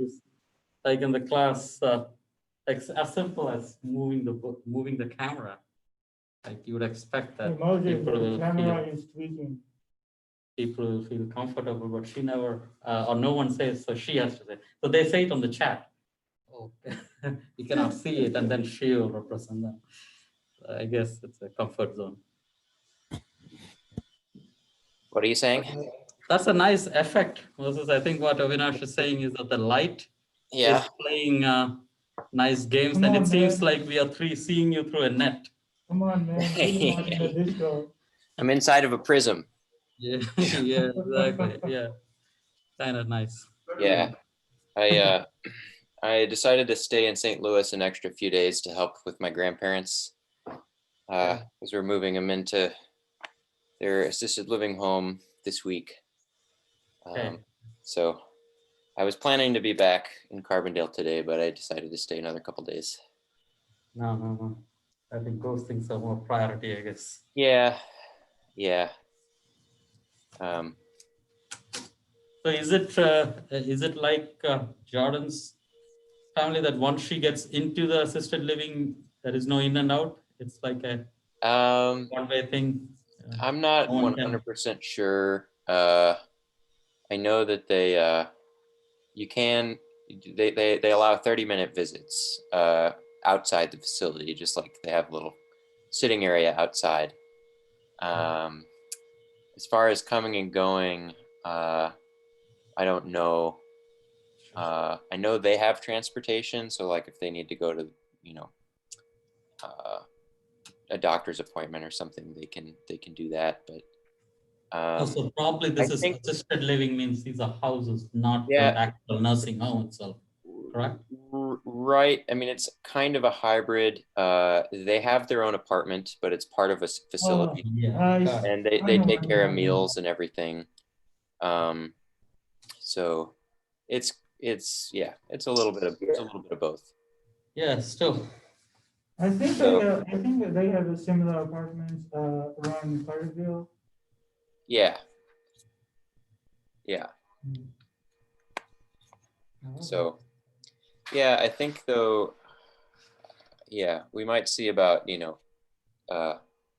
activities, like in the class, like as simple as moving the book, moving the camera. Like you would expect that people will feel comfortable, but she never, or no one says, so she has to say. So they say it on the chat. Oh, you cannot see it, and then she will represent them. I guess it's a comfort zone. What are you saying? That's a nice effect. Versus, I think what Avinash is saying is that the light is playing nice games, and it seems like we are seeing you through a net. Come on, man. The disco. I'm inside of a prism. Yeah, yeah, exactly. Yeah, kind of nice. Yeah, I decided to stay in St. Louis an extra few days to help with my grandparents, because we're moving them into their assisted living home this week. So I was planning to be back in Carbondale today, but I decided to stay another couple days. No. I think those things are more priority, I guess. Yeah. So is it like Jordan's family that once she gets into the assisted living, there is no in and out? It's like a one-way thing. I'm not 100% sure. I know that they allow 30-minute visits outside the facility, just like they have a little sitting area outside. As far as coming and going, I don't know. I know they have transportation, so like if they need to go to, a doctor's appointment or something, they can do that. But so probably this is assisted living means these are houses, not the actual nursing home itself, correct? Right. I mean, it's kind of a hybrid. They have their own apartment, but it's part of a facility, and they take care of meals and everything. So it's a little bit of both. Yeah, still. I think that they have a similar apartments around Carterville. Yeah. So, yeah, I think though, we might see about,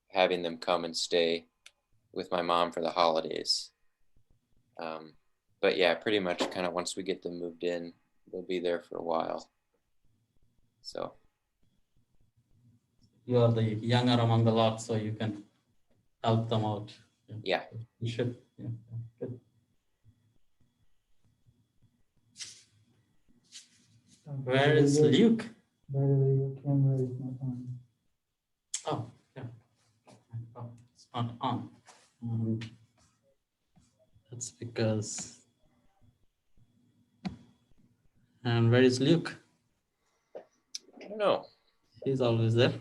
having them come and stay with my mom for the holidays. But yeah, pretty much kind of once we get them moved in, they'll be there for a while. So. You are the younger among the lot, so you can help them out. Yeah. You should. Yeah. Good. Where is Luke? By the way, your camera is not on. Oh, yeah. Oh, it's not on. That's because. And where is Luke? I don't know. He's always there.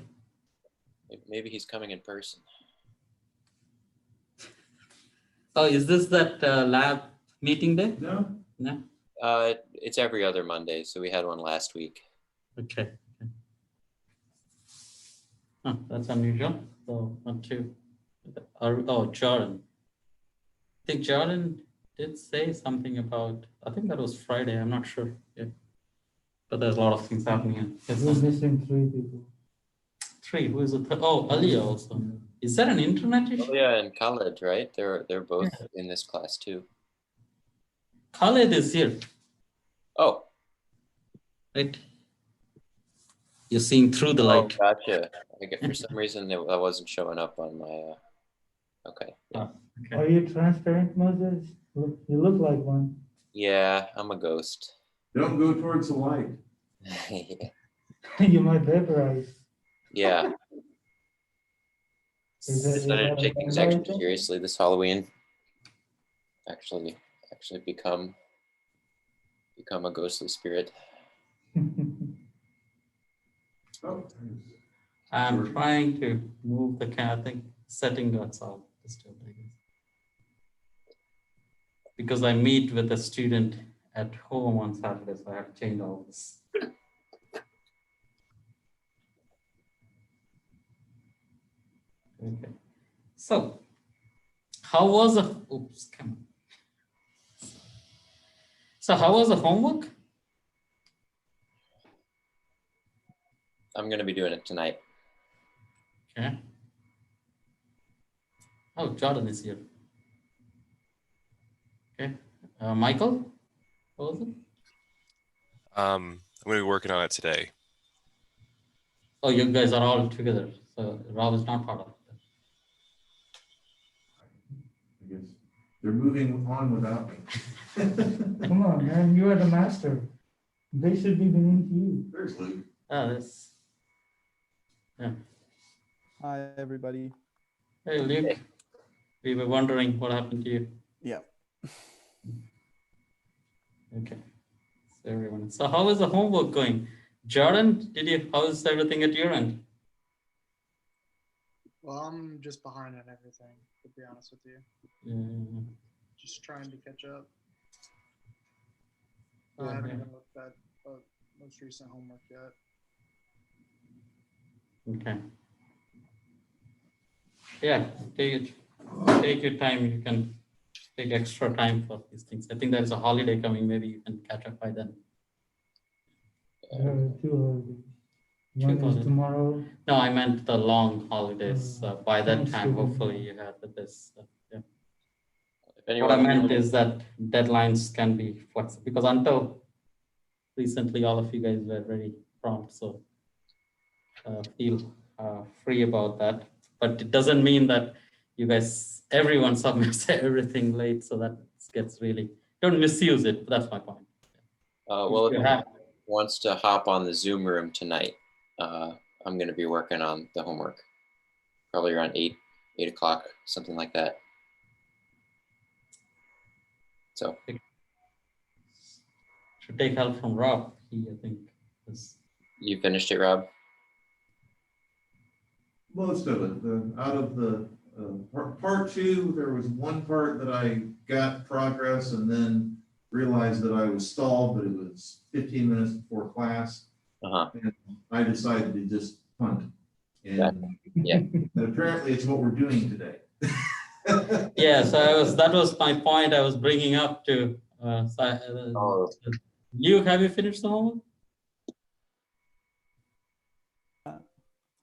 Maybe he's coming in person. Oh, is this that lab meeting day? No. It's every other Monday, so we had one last week. Okay. Huh, that's unusual. So not too. Oh, Jordan. I think Jordan did say something about. I think that was Friday. I'm not sure. Yeah. But there's a lot of things happening. We're missing 3 people. 3. Who is it? Oh, Aliyah also. Is that an internet issue? Oh yeah, and Khaled, right? They're both in this class too. Khaled is here. Oh. Right. You're seeing through the light. Gotcha. For some reason, that wasn't showing up on my. Okay. Yeah. Okay. Are you transparent, Moses? You look like one. Yeah, I'm a ghost. Don't go towards the light. You might vaporize. Yeah. Decided to take things extra seriously this Halloween. Actually become a ghostly spirit. I'm trying to move the cat. I think setting that's all disturbed, I guess. Because I meet with a student at home on Saturday, so I have to change all this. Okay. So, how was the? Oops, come on. So, how was the homework? I'm going to be doing it tonight. Okay. Oh, Jordan is here. Okay. Michael, what was it? I'm going to be working on it today. Oh, you guys are all together. So Rob is not part of it. I guess they're moving on without me. Come on, man, you are the master. They should be beneath you. There's Luke. That's, yeah. Hi, everybody. Hey, Luke. We were wondering what happened to you. Yeah. Okay. So everyone. So how is the homework going? Jordan, how is everything at your end? Well, I'm just behind on everything, to be honest with you. Just trying to catch up. I haven't even looked at most recent homework yet. Okay. Yeah, take your time. You can take extra time for these things. I think there's a holiday coming. Maybe you can catch up by then. There are 2 holidays. One holidays. is tomorrow. No, I meant the long holidays. By that time, Thanksgiving. hopefully you have this. Yeah. If What I anyone, meant is that deadlines can be flexible because until recently, all of you guys were very prompt. So feel free about that. But it doesn't mean that you guys, everyone submits everything late. So that gets really, don't misuse it. That's my point. well, if You anyone have- wants to hop on the Zoom room tonight, I'm going to be working on the homework, probably around 8 o'clock, something like that. So should take help from Rob. He, I think, is. you finished it, Rob? Most of it. Out of the part 2, there was one part that I got progress and then realized that I was stalled, but it was 15 minutes before class. And I decided to just punt. And, Yeah. and apparently it's what we're doing today. Yeah, so that was my point I was bringing up to. Luke, have you finished the homework?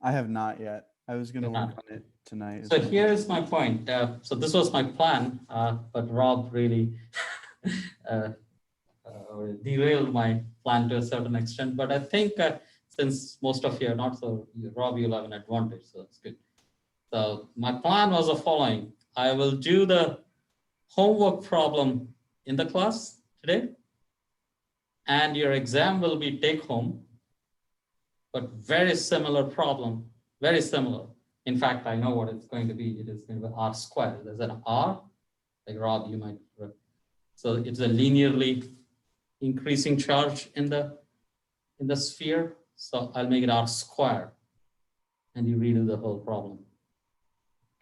I have not yet. I was going to You're work on it tonight. So here's my point. So this was my plan, but Rob really derailed my plan to a certain extent. But I think since most of you are not, so Rob, you'll have an advantage. So that's good. So my plan was the following. I will do the homework problem in the class today. And your exam will be take home, but very similar problem, very similar. In fact, I know what it's going to be. It is going to be R squared. There's an R, like Rob, you might. So it's a linearly increasing charge in the sphere. So I'll make it R squared, and you redo the whole problem.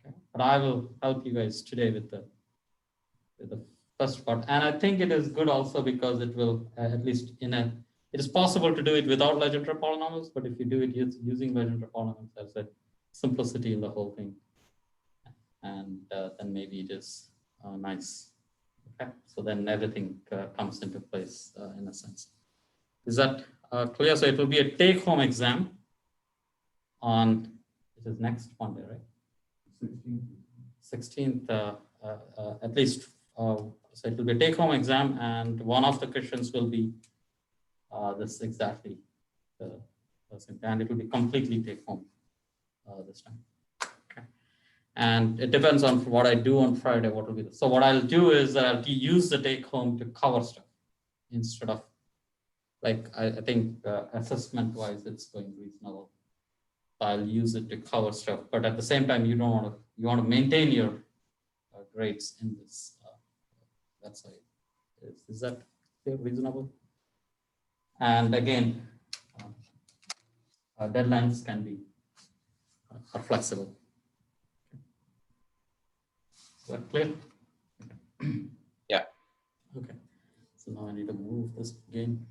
Okay. But I will help you guys today with the first part. And I think it is good also because it will, at least it is possible to do it without Legendre polynomials, but if you do it using Legendre polynomials, there's a simplicity in the whole thing. And then maybe it is nice. Okay, so then everything comes into place in a sense. Is that clear? So it will be a take-home exam on, it is next Monday, right? 16th, at least. So it will be a take-home exam, and one of the questions will be this exactly, and it will be completely take-home this time. Okay. And it depends on what I do on Friday. What will be so what I'll do is that I'll use the take-home to cover stuff instead of like I think assessment-wise it's going reasonable. I'll use it to cover stuff, but at the same time you want to maintain your grades in this. That's why. Is that reasonable? And again, deadlines can be flexible. Is that clear? Yeah. Okay. So now I need to move this again.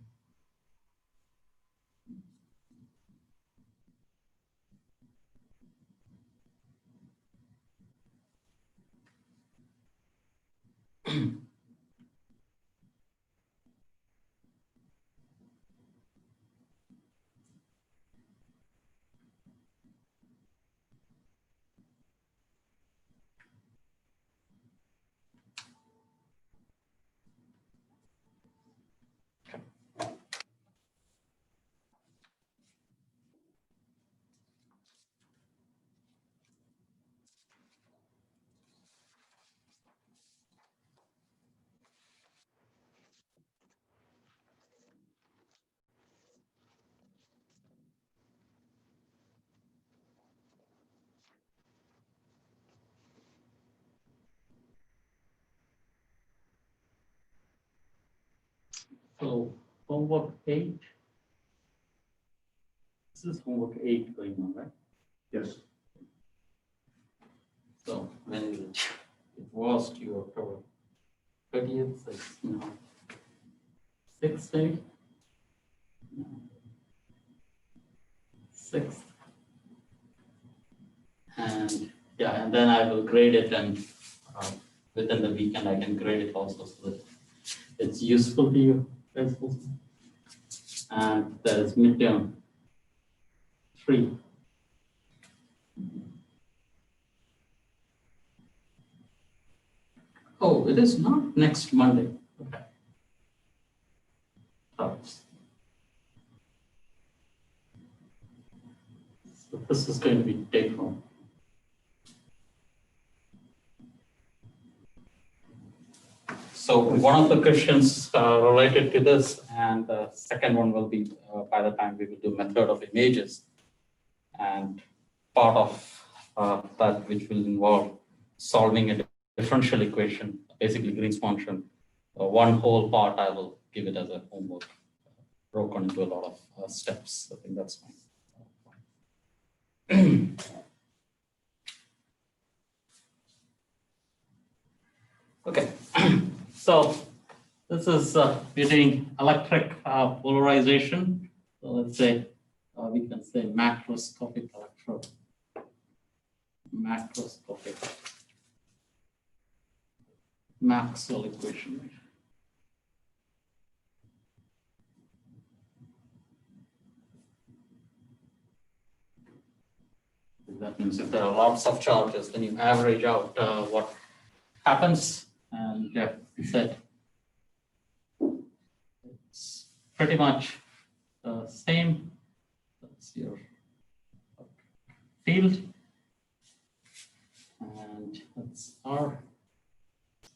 So homework 8. This is homework 8 going on, right? Yes. So when is it? It was due October 30th, so it's now 6th maybe? 6th. And yeah, and then I will grade it, and within the weekend I can grade it also so that it's useful to you guys also. And there is midterm 3. Oh, it is not next Monday. Okay. So this is going to be take home. So one of the questions related to this, and the second one will be by the time we will do method of images, and part of that which will involve solving a differential equation, basically Green's function. One whole part I will give it as a homework, broken into a lot of steps. I think that's fine. Okay, so this is we're doing electric polarization. So let's say we can say macroscopic electrode. Macroscopic Maxwell equation. That means if there are lots of charges, then you average out what happens, and said it's pretty much the same. That's your field, and that's R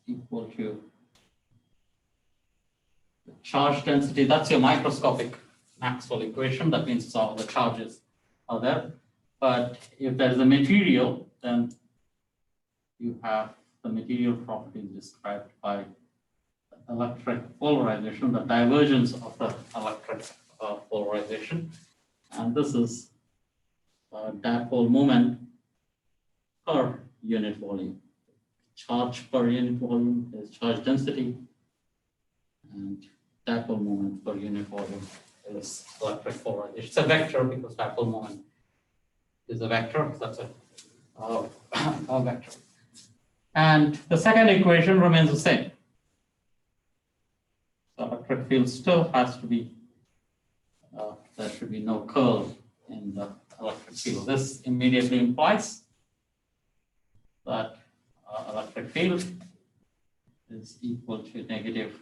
equal to the charge density. That's your microscopic Maxwell equation. That means all the charges are there. But if there is a material, then you have the material properties described by the electric polarization, the divergence of the electric polarization. And this is dipole moment per unit volume. Charge per unit volume is charge density, and dipole moment per unit volume is electric polarization. It's a vector because dipole moment is a vector. That's a vector. And the second equation remains the same. The electric field still has to be, there should be no curl in the electric field. This immediately implies that electric field is equal to negative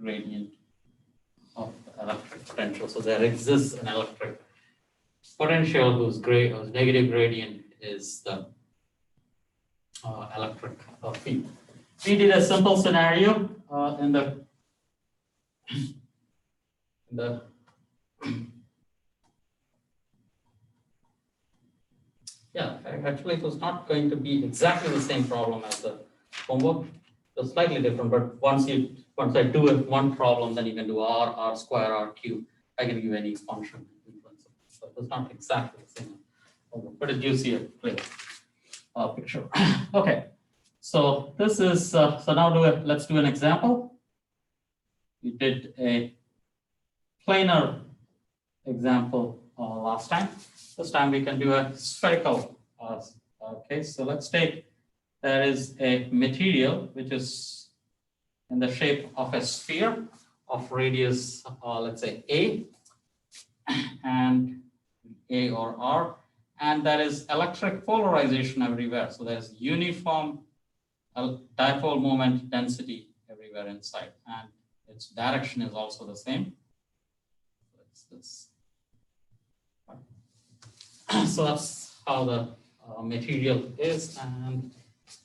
gradient of the electric potential. So there exists an electric potential whose negative gradient is the electric field. We did a simple scenario in the yeah, actually it was not going to be exactly the same problem as the homework. It was slightly different, but once I do one problem, then you can do R square, R cube. I can give any function. So it was not exactly the same homework, but it gives you a clear picture. Okay, so this is so now let's do an example. We did a planar example last time. This time we can do a spherical case. So let's take there is a material which is in the shape of a sphere of radius, let's say A, and A or R, and there is electric polarization everywhere. So there's uniform dipole moment density everywhere inside, and its direction is also the same. So that's how the material is. And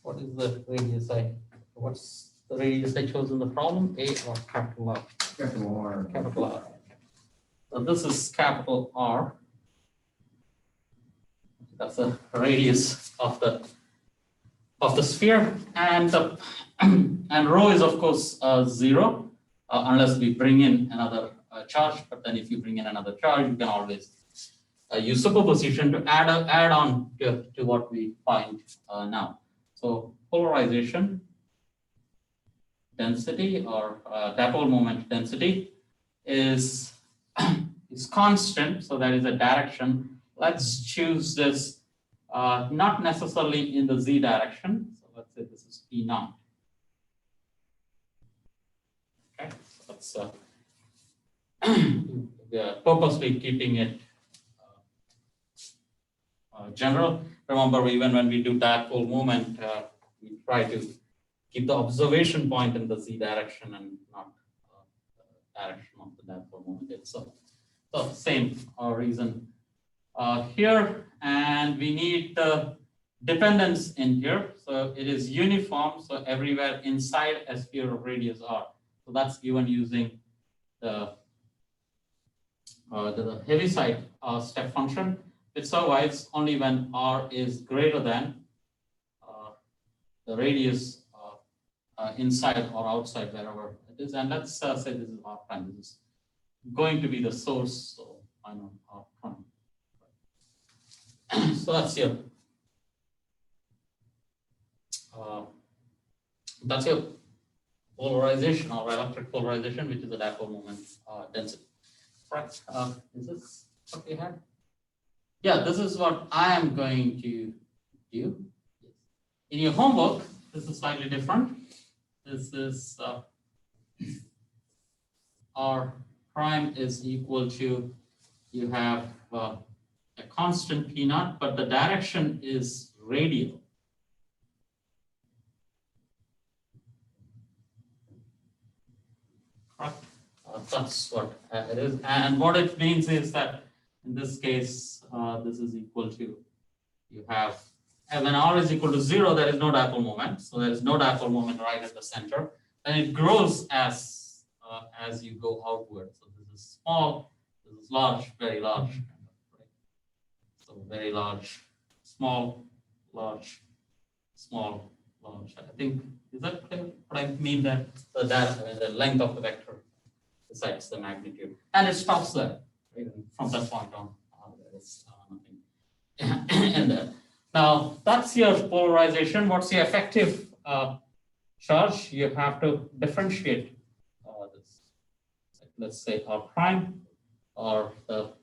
what is the radius what's the radius I chose in the problem? A or capital R? Capital R. Capital R. So this is capital R. That's the radius of the sphere, and and rho is of course 0. unless we bring in another charge. But then if you bring in another charge, you can always use superposition to add on to what we find now. So polarization density or dipole moment density is is constant, so that is a direction. Let's choose this not necessarily in the z direction. So let's say this is P naught. Okay, so that's we are purposely keeping it general. Remember, even when we do dipole moment, we try to keep the observation point in the z direction and not the direction of the dipole moment itself. So same reason here, and we need the dependence in here. So it is uniform, so everywhere inside a sphere of radius r. So that's given using the Heaviside step function. It survives only when r is greater than the radius inside or outside, wherever it is. And let's say this is r prime. This is going to be the source, so I know r prime. So that's your polarization or electric polarization, which is the dipole moment density. Right? Is this what we had? Yeah, this is what I am going to do. In your homework, this is slightly different. This is r prime is equal to, you have a constant p naught, but the direction is radial. Correct? That's what it is. And what it means is that in this case, this is equal to, you have, and when r is equal to 0, there is no dipole moment. So there is no dipole moment right at the center. And it grows as you go outward. So this is small, this is large, very large. Right? So very large, small, large, small, large. I think, is that clear? What I mean that the length of the vector decides the magnitude. And it stops there. Right? From that point on, there is nothing in there. Now, that's your polarization. What's the effective charge? You have to differentiate this. Let's say r prime, or the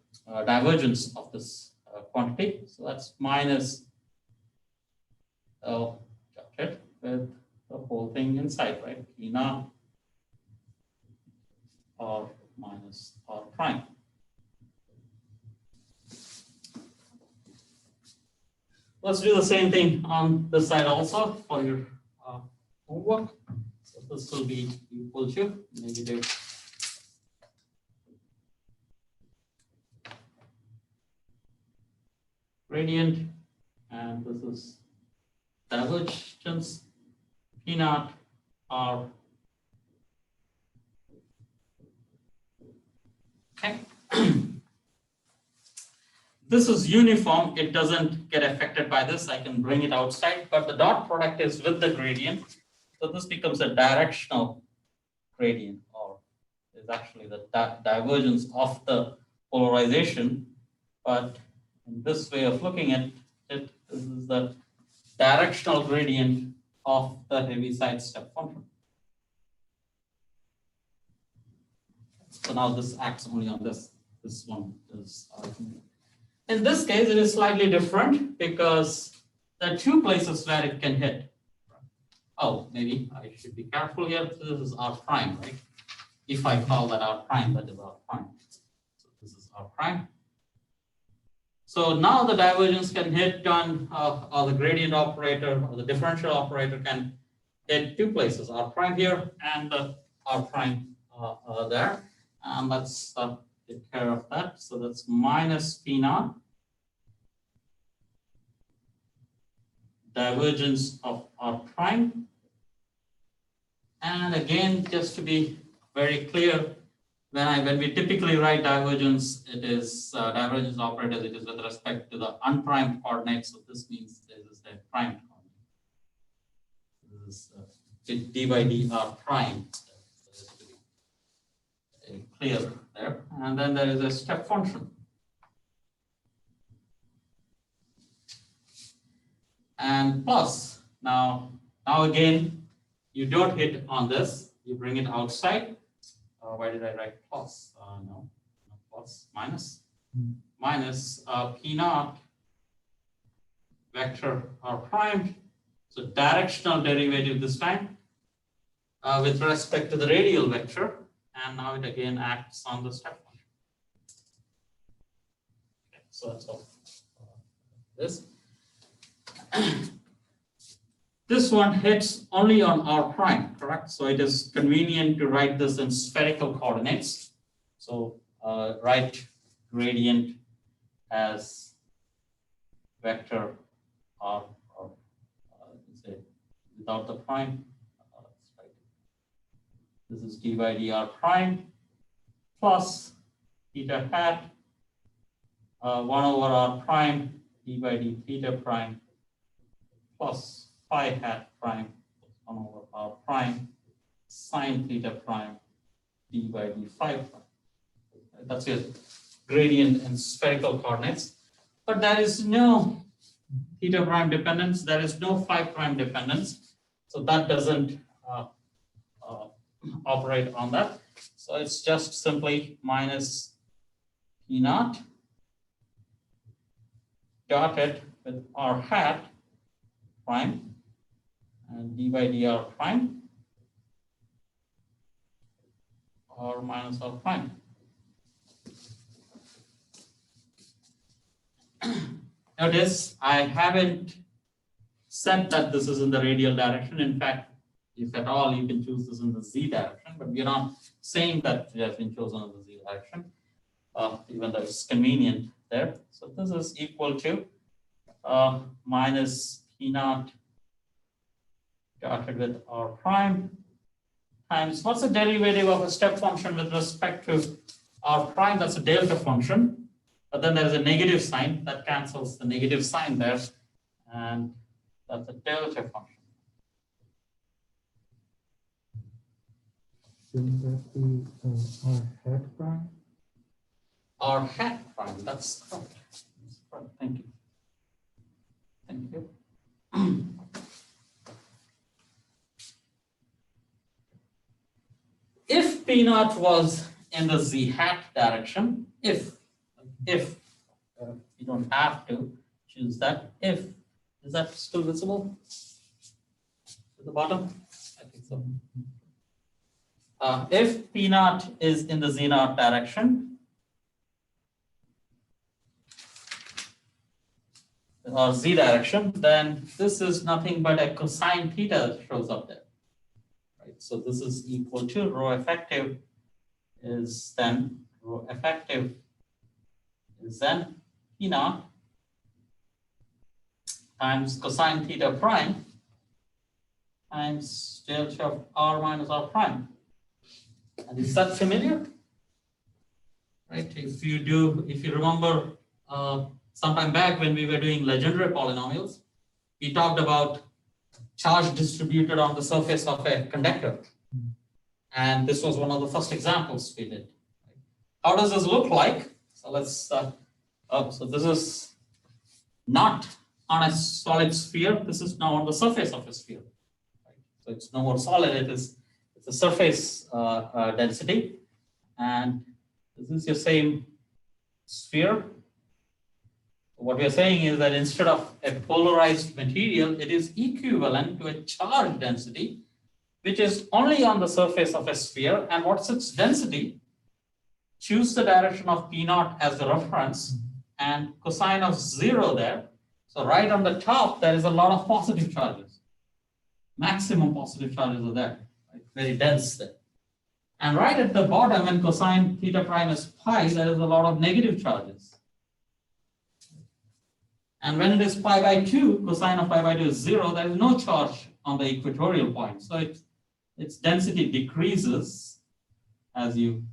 divergence of this quantity. So that's minus with the whole thing inside, right? E naught r minus r prime. Let's do the same thing on this side also for your homework. So this will be equal to negative gradient, and this is divergence P naught r. Okay. This is uniform, it doesn't get affected by this. I can bring it outside, but the dot product is with the gradient. So this becomes a directional gradient, or is actually the divergence of the polarization. But in this way of looking at it, this is the directional gradient of the Heaviside step function. So now this acts only on this one is. In this case, it is slightly different because there are two places where it can hit. Oh, maybe I should be careful here. This is r prime, right? If I call that r prime, that is r prime. So this is r prime. So now the divergence can hit on, or the gradient operator or the differential operator can hit two places, r prime here and the r prime there. And let's take care of that. So that's minus P naught divergence of r prime. And again, just to be very clear, when we typically write divergence, it is divergence operators, it is with respect to the unprimed coordinates. So this means this is a primed coordinate. This is d by d r prime. clear there. And then there is a step function. And plus, now again, you don't hit on this, you bring it outside. Why did I write plus? No, plus, minus. Minus P naught vector r prime. So directional derivative this time with respect to the radial vector. And now it again acts on the step function. Okay, so that's all. This. This one hits only on r prime, correct? So it is convenient to write this in spherical coordinates. So write gradient as vector r, say without the prime. This is d by dr prime plus theta hat 1 over r prime d by d theta prime plus phi hat prime 1 over r prime sine theta prime d by d phi prime. That's your gradient in spherical coordinates. But there is no theta prime dependence, there is no phi prime dependence. So that doesn't operate on that. So it's just simply minus P naught dotted with r hat prime and d by dr prime or minus r prime. Notice I haven't said that this is in the radial direction. In fact, if at all, you can choose this in the z direction, but we're not saying that it has been chosen in the z direction, even though it's convenient there. So this is equal to minus P naught dotted with r prime times, what's the derivative of a step function with respect to r prime? That's a delta function, but then there's a negative sign that cancels the negative sign there, and that's a delta function. Shouldn't that be r hat prime? R hat prime, that's correct. That's correct. Thank you. Thank you. If P naught was in the z hat direction, if you don't have to choose that, if, is that still visible to the bottom? I think so. If P naught is in the z naught direction, or z direction, then this is nothing but a cosine theta that shows up there. Right? So this is equal to rho effective is then P naught times cosine theta prime times delta of r minus r prime. And is that familiar? Right? If you remember sometime back when we were doing legendary polynomials, we talked about charge distributed on the surface of a conductor. And this was one of the first examples we did. How does this look like? So let's, so this is not on a solid sphere. This is now on the surface of a sphere. Right? So it's no more solid, it's a surface density. And this is your same sphere. What we are saying is that instead of a polarized material, it is equivalent to a charge density, which is only on the surface of a sphere. And what's its density? Choose the direction of P naught as the reference and cosine of 0 there. So right on the top, there is a lot of positive charges. Maximum positive charges are there, right? Very dense there. And right at the bottom, when cosine theta prime is pi, there is a lot of negative charges. And when it is pi by 2, cosine of pi by 2 is 0, there is no charge on the equatorial point. So its density decreases as you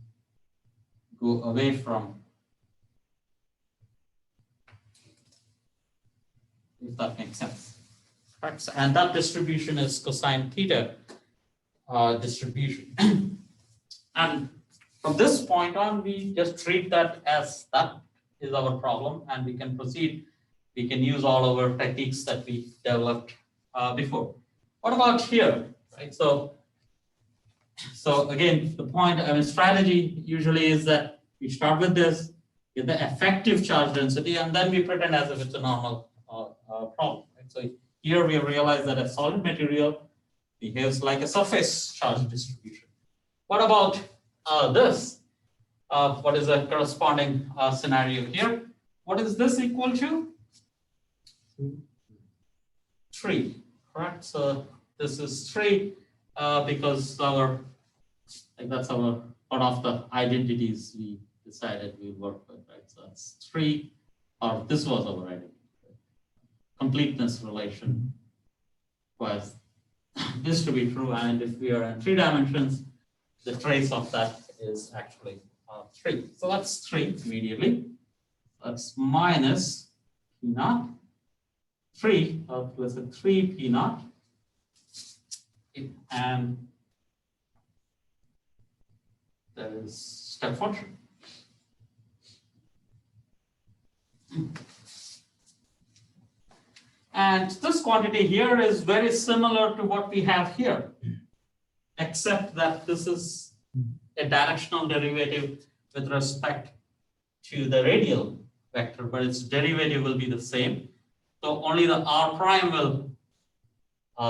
go away from, if that makes sense. Correct. And that distribution is cosine theta distribution. And From this point on, we just treat that as that is our problem, and we can proceed. We can use all our techniques that we developed before. What about here, right? So again, the point, strategy usually is that we start with this, get the effective charge density, and then we pretend as if it's a normal problem. Right? So here we have realized that a solid material behaves like a surface charge distribution. What about this? What is the corresponding scenario here? What is this equal to? 3, correct? So this is 3 because that's our one of the identities we decided we work with, right? So that's 3, or this was our identity. Completeness relation requires this to be true, and if we are in 3 dimensions, the trace of that is actually 3. So that's 3 immediately. That's minus P naught. 3, let's say 3 P naught. And that is step function. And this quantity here is very similar to what we have here, except that this is a directional derivative with respect to the radial vector, but its derivative will be the same. So only the r prime will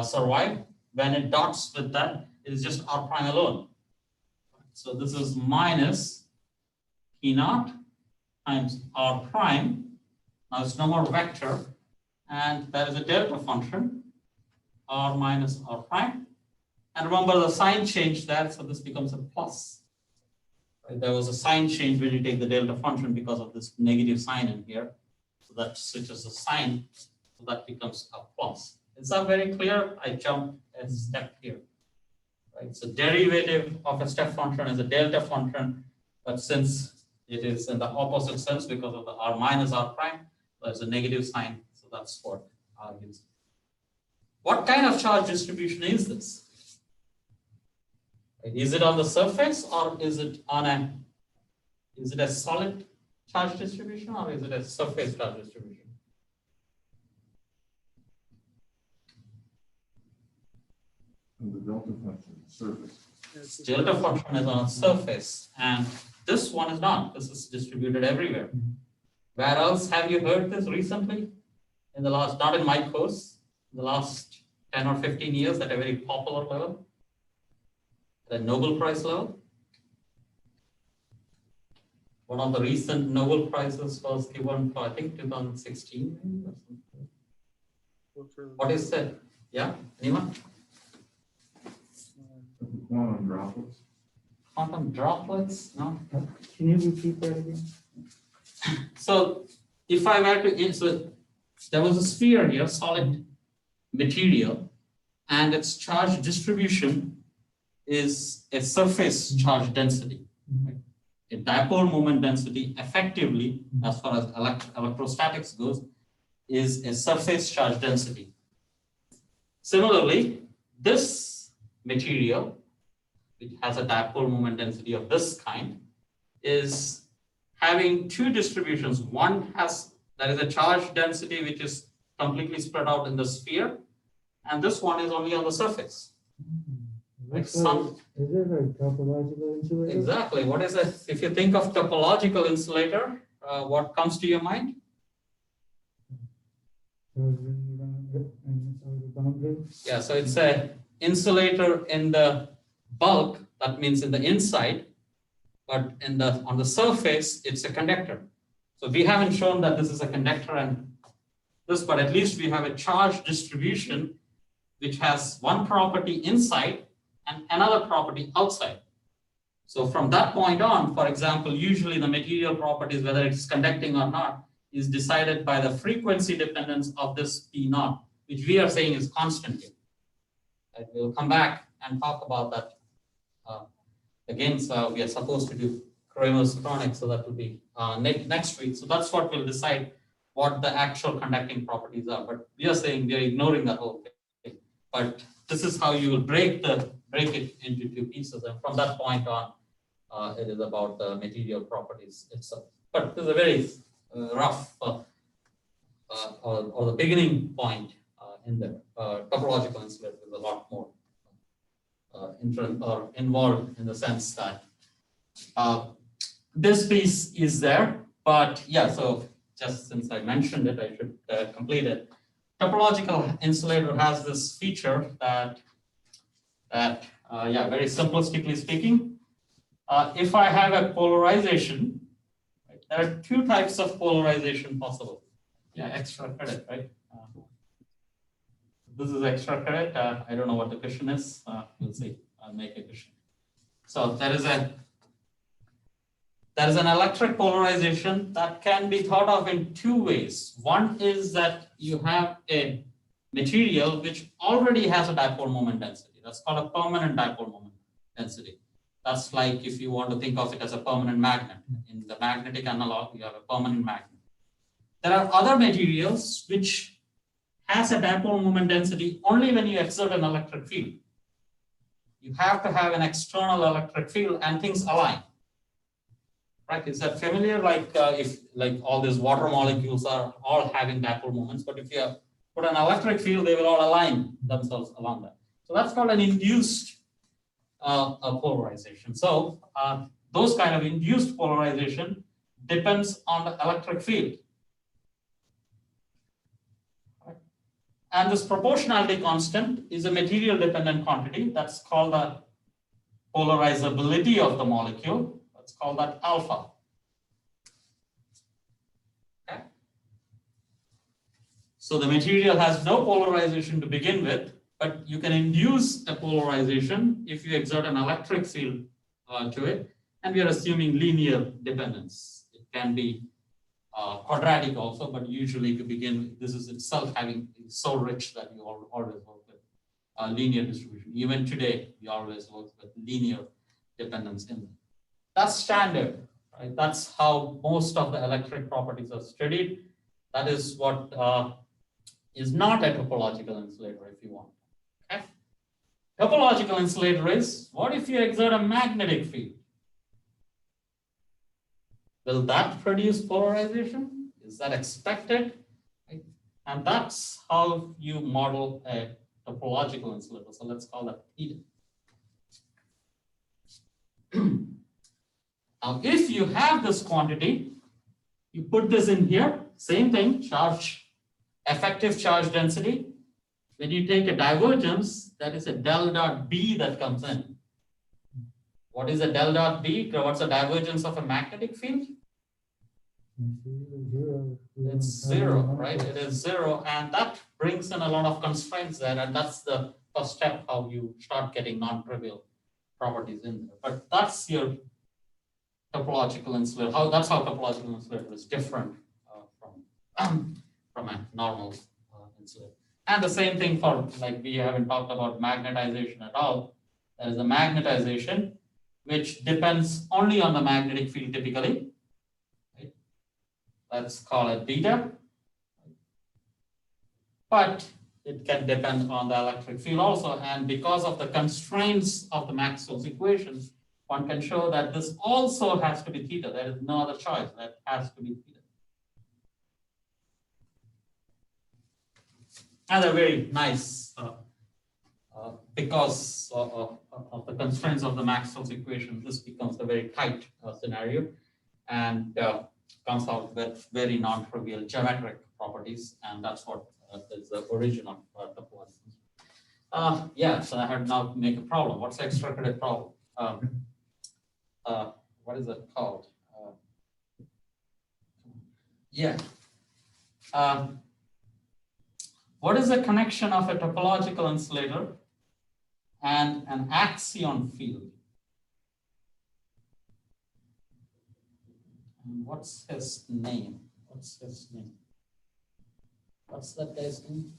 survive. When it dots with that, it is just r prime alone. So this is minus P naught times r prime. Now it's no more vector, and that is a delta function, r minus r prime. And remember the sign changed there, so this becomes a plus. Right? There was a sign change when you take the delta function because of this negative sign in here. So that switches the sign, so that becomes a plus. Is that very clear? I jumped a step here. Right? So derivative of a step function is a delta function, but since it is in the opposite sense because of the r minus r prime, there's a negative sign, so that's what r gives. What kind of charge distribution is this? Is it on the surface, or is it a solid charge distribution, or is it a surface charge distribution? The delta function, surface. Delta function is on a surface, and this one is not. This is distributed everywhere. Where else have you heard this recently? In the last, not in my course, in the last 10 or 15 years at a very popular level, at a Nobel Prize level. One of the recent Nobel Prizes was given for, I think, 2016. Maybe, or something. What is that? Yeah, anyone? Quantum droplets. Quantum droplets? No. Can you repeat that again? So if I were to insert, there was a sphere here, solid material, and its charge distribution is a surface charge density. Right? A dipole moment density effectively, as far as electrostatics goes, is a surface charge density. Similarly, this material, which has a dipole moment density of this kind, is having 2 distributions. One has, there is a charge density which is completely spread out in the sphere, and this one is only on the surface. Like Is it like topological insulator? Exactly. What is it? If you think of topological insulator, what comes to your mind? Yeah, so it's a insulator in the bulk, that means in the inside, but on the surface, it's a conductor. So we haven't shown that this is a conductor and this, but at least we have a charge distribution which has one property inside and another property outside. So from that point on, for example, usually the material properties, whether it's conducting or not, is decided by the frequency dependence of this P naught, which we are saying is constant here. And we'll come back and talk about that again. So we are supposed to do Kramer's chronic, so that will be next week. So that's what will decide what the actual conducting properties are. But we are saying we are ignoring that whole thing. But this is how you will break it into 2 pieces, and from that point on, It is about the material properties itself. But this is a very rough or the beginning point in the topological insulator is a lot more involved in the sense that this piece is there. But yeah, so just since I mentioned it, I should complete it. Topological insulator has this feature that very simplistically speaking, if I have a polarization, right, there are two types of polarization possible. Yeah, extra credit, right? This is extra credit. I don't know what the question is. We'll see. I'll make a question. So there is an electric polarization that can be thought of in two ways. One is that you have a material which already has a dipole moment density. That's called a permanent dipole moment density. That's like if you want to think of it as a permanent magnet. In the magnetic analog, you have a permanent magnet. There are other materials which has a dipole moment density only when you exert an electric field. You have to have an external electric field and things align. Right? Is that familiar? Like if all these water molecules are all having dipole moments, but if you put an electric field, they will all align themselves along that. So that's called an induced polarization. So those kind of induced polarization depends on the electric field. And this proportionality constant is a material dependent quantity. That's called the polarizability of the molecule. Let's call that alpha. Okay. So the material has no polarization to begin with, but you can induce a polarization if you exert an electric field to it. And we are assuming linear dependence. It can be quadratic also, but usually to begin with, this is itself so rich that you always work with linear distribution. Even today, we always work with linear dependence in them. That's standard, right? That's how most of the electric properties are studied. That is what is not a topological insulator, if you want. Okay? Topological insulator is, what if you exert a magnetic field? Will that produce polarization? Is that expected? Right? And that's how you model a topological insulator. So let's call that theta. Now, if you have this quantity, you put this in here, same thing, effective charge density. When you take a divergence, that is a del dot B that comes in. What is a del dot B? What's the divergence of a magnetic field? It's zero, right? It is zero, and that brings in a lot of constraints there, and that's the first step how you start getting non-trivial properties in there. But that's your topological insulator. That's how topological insulator is different from a normal insulator. And the same thing for, like, we haven't talked about magnetization at all. There is a magnetization which depends only on the magnetic field typically. Right? Let's call it beta. But it can depend on the electric field also. And because of the constraints of the Maxwell's equations, one can show that this also has to be theta. There is no other choice. That has to be theta. And they're very nice because of the constraints of the Maxwell's equation. This becomes a very tight scenario and comes out with very non-trivial geometric properties. And that's what is the origin of topology. Yeah, so I had now to make a problem. What's the extra credit problem? What is it called? What is the connection of a topological insulator and an axion field? And what's his name? What's that guy's name?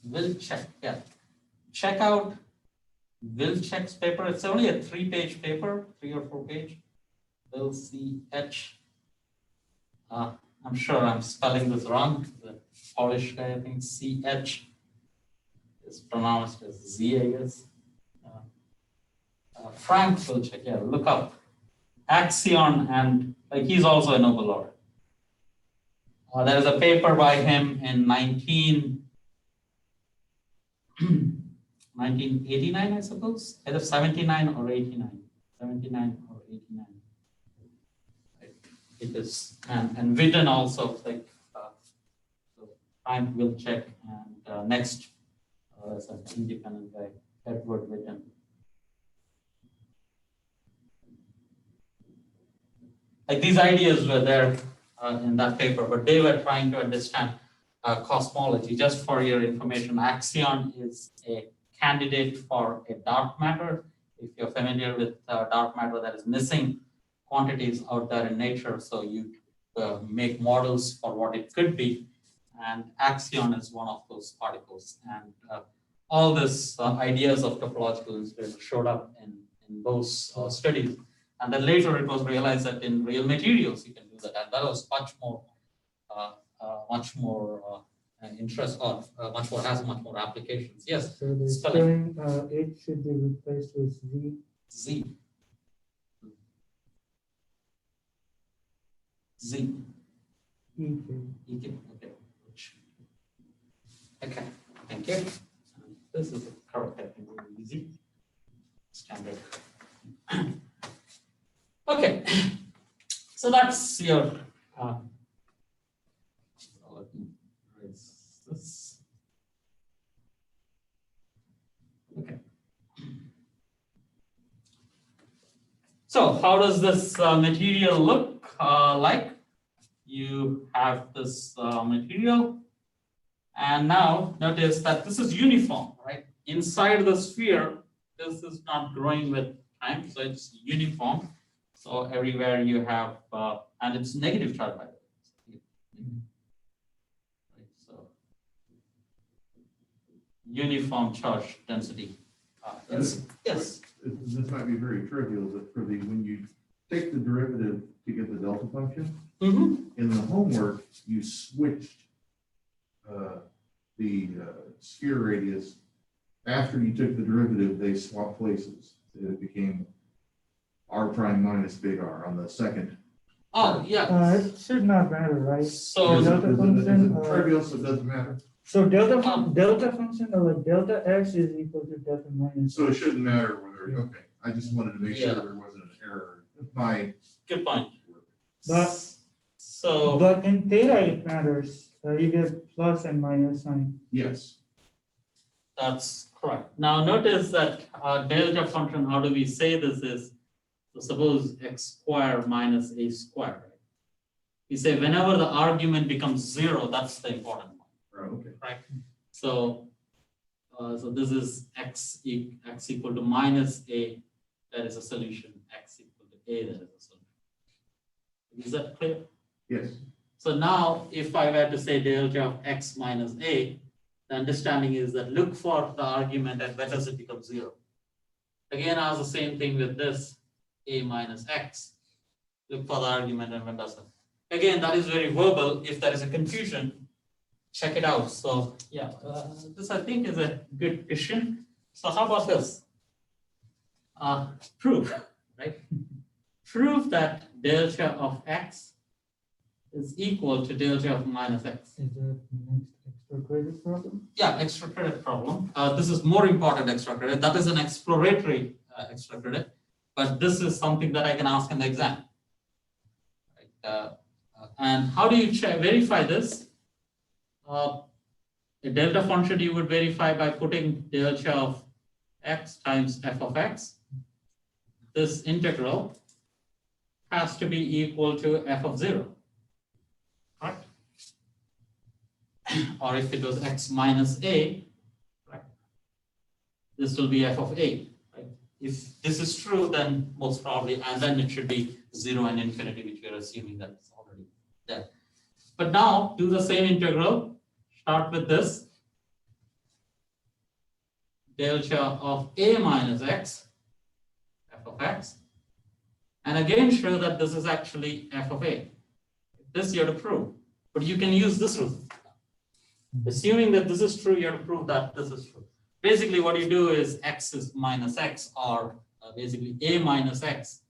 Wilczek, yeah. Check out Wilczek's paper. It's only a 3-page paper, 3 or 4 page. Will C-H. I'm sure I'm spelling this wrong. The Polish guy, I think C-H is pronounced as Z, I guess. Frank will check, yeah, look up Axion, and like he's also a Nobel laureate. There is a paper by him in 1989, I suppose, either 79 or 89, 79 or 89. Right. It is, and Witten also, like, so Frank will check, and next, as an independent guy, Edward Witten. Like these ideas were there in that paper, but they were trying to understand cosmology. Just for your information, Axion is a candidate for a dark matter. If you're familiar with dark matter, that is missing quantities out there in nature, so you make models for what it could be, and Axion is one of those particles. And all these ideas of topological instability showed up in those studies. And then later it was realized that in real materials you can do that, and that was much more interest, or has much more applications. Yes. So the spelling H should be replaced with Z. Z. Z. EK. Okay. Okay. Thank you. This is the correct, I think, really easy. Standard. Okay, so that's your, let me erase this. Okay. So how does this material look like? You have this material, and now notice that this is uniform, right? Inside the sphere, this is not growing with time, so it's uniform. So everywhere you have, and it's negative charge, by the way. Right, so uniform charge density. Yes. This might be very trivial, but for when you take the derivative to get the delta function, in the homework, you switched the sphere radius. After you took the derivative, they swapped places. It became r prime minus big R on the second. Oh, yeah. It should not matter, right? So the delta function, trivial, so it doesn't matter. So delta function of like delta x is equal to delta minus. So it shouldn't matter whether, okay, I just wanted to make sure there wasn't an error. Good point. But in theta it matters. You get plus and minus sign. Yes. That's correct. Now notice that delta function, how do we say this is, so suppose x squared minus a squared. Right? We say whenever the argument becomes 0, that's the important one. Right, okay. Right? So, so this is x equal to minus a, that is a solution. X equal to a, that is a solution. Is that clear? Yes. So now if I were to say delta of x minus a, the understanding is that look for the argument and when does it become 0. Again, I was the same thing with this a minus x. Look for the argument and when does it. Again, that is very verbal. If there is a confusion, check it out. So yeah, this I think is a good question. So how about this? Proof, right? Prove that delta of x is equal to delta of minus x. Is that next extra credit problem? Yeah, extra credit problem. This is more important extra credit. That is an exploratory extra credit, but this is something that I can ask in the exam. Right? And how do you verify this? A delta function you would verify by putting delta of x times f of x. This integral has to be equal to f of 0. Correct? Or if it was x minus a, right, this will be f of a. Right? If this is true, then most probably, and then it should be 0 and infinity, which we are assuming that it's already there. But now do the same integral. Start with this delta of a minus x, f of x, and again show that this is actually f of a. This you have to prove, but you can use this rule. Assuming that this is true, you have to prove that this is true. Basically, what you do is x is minus x, or basically A minus X,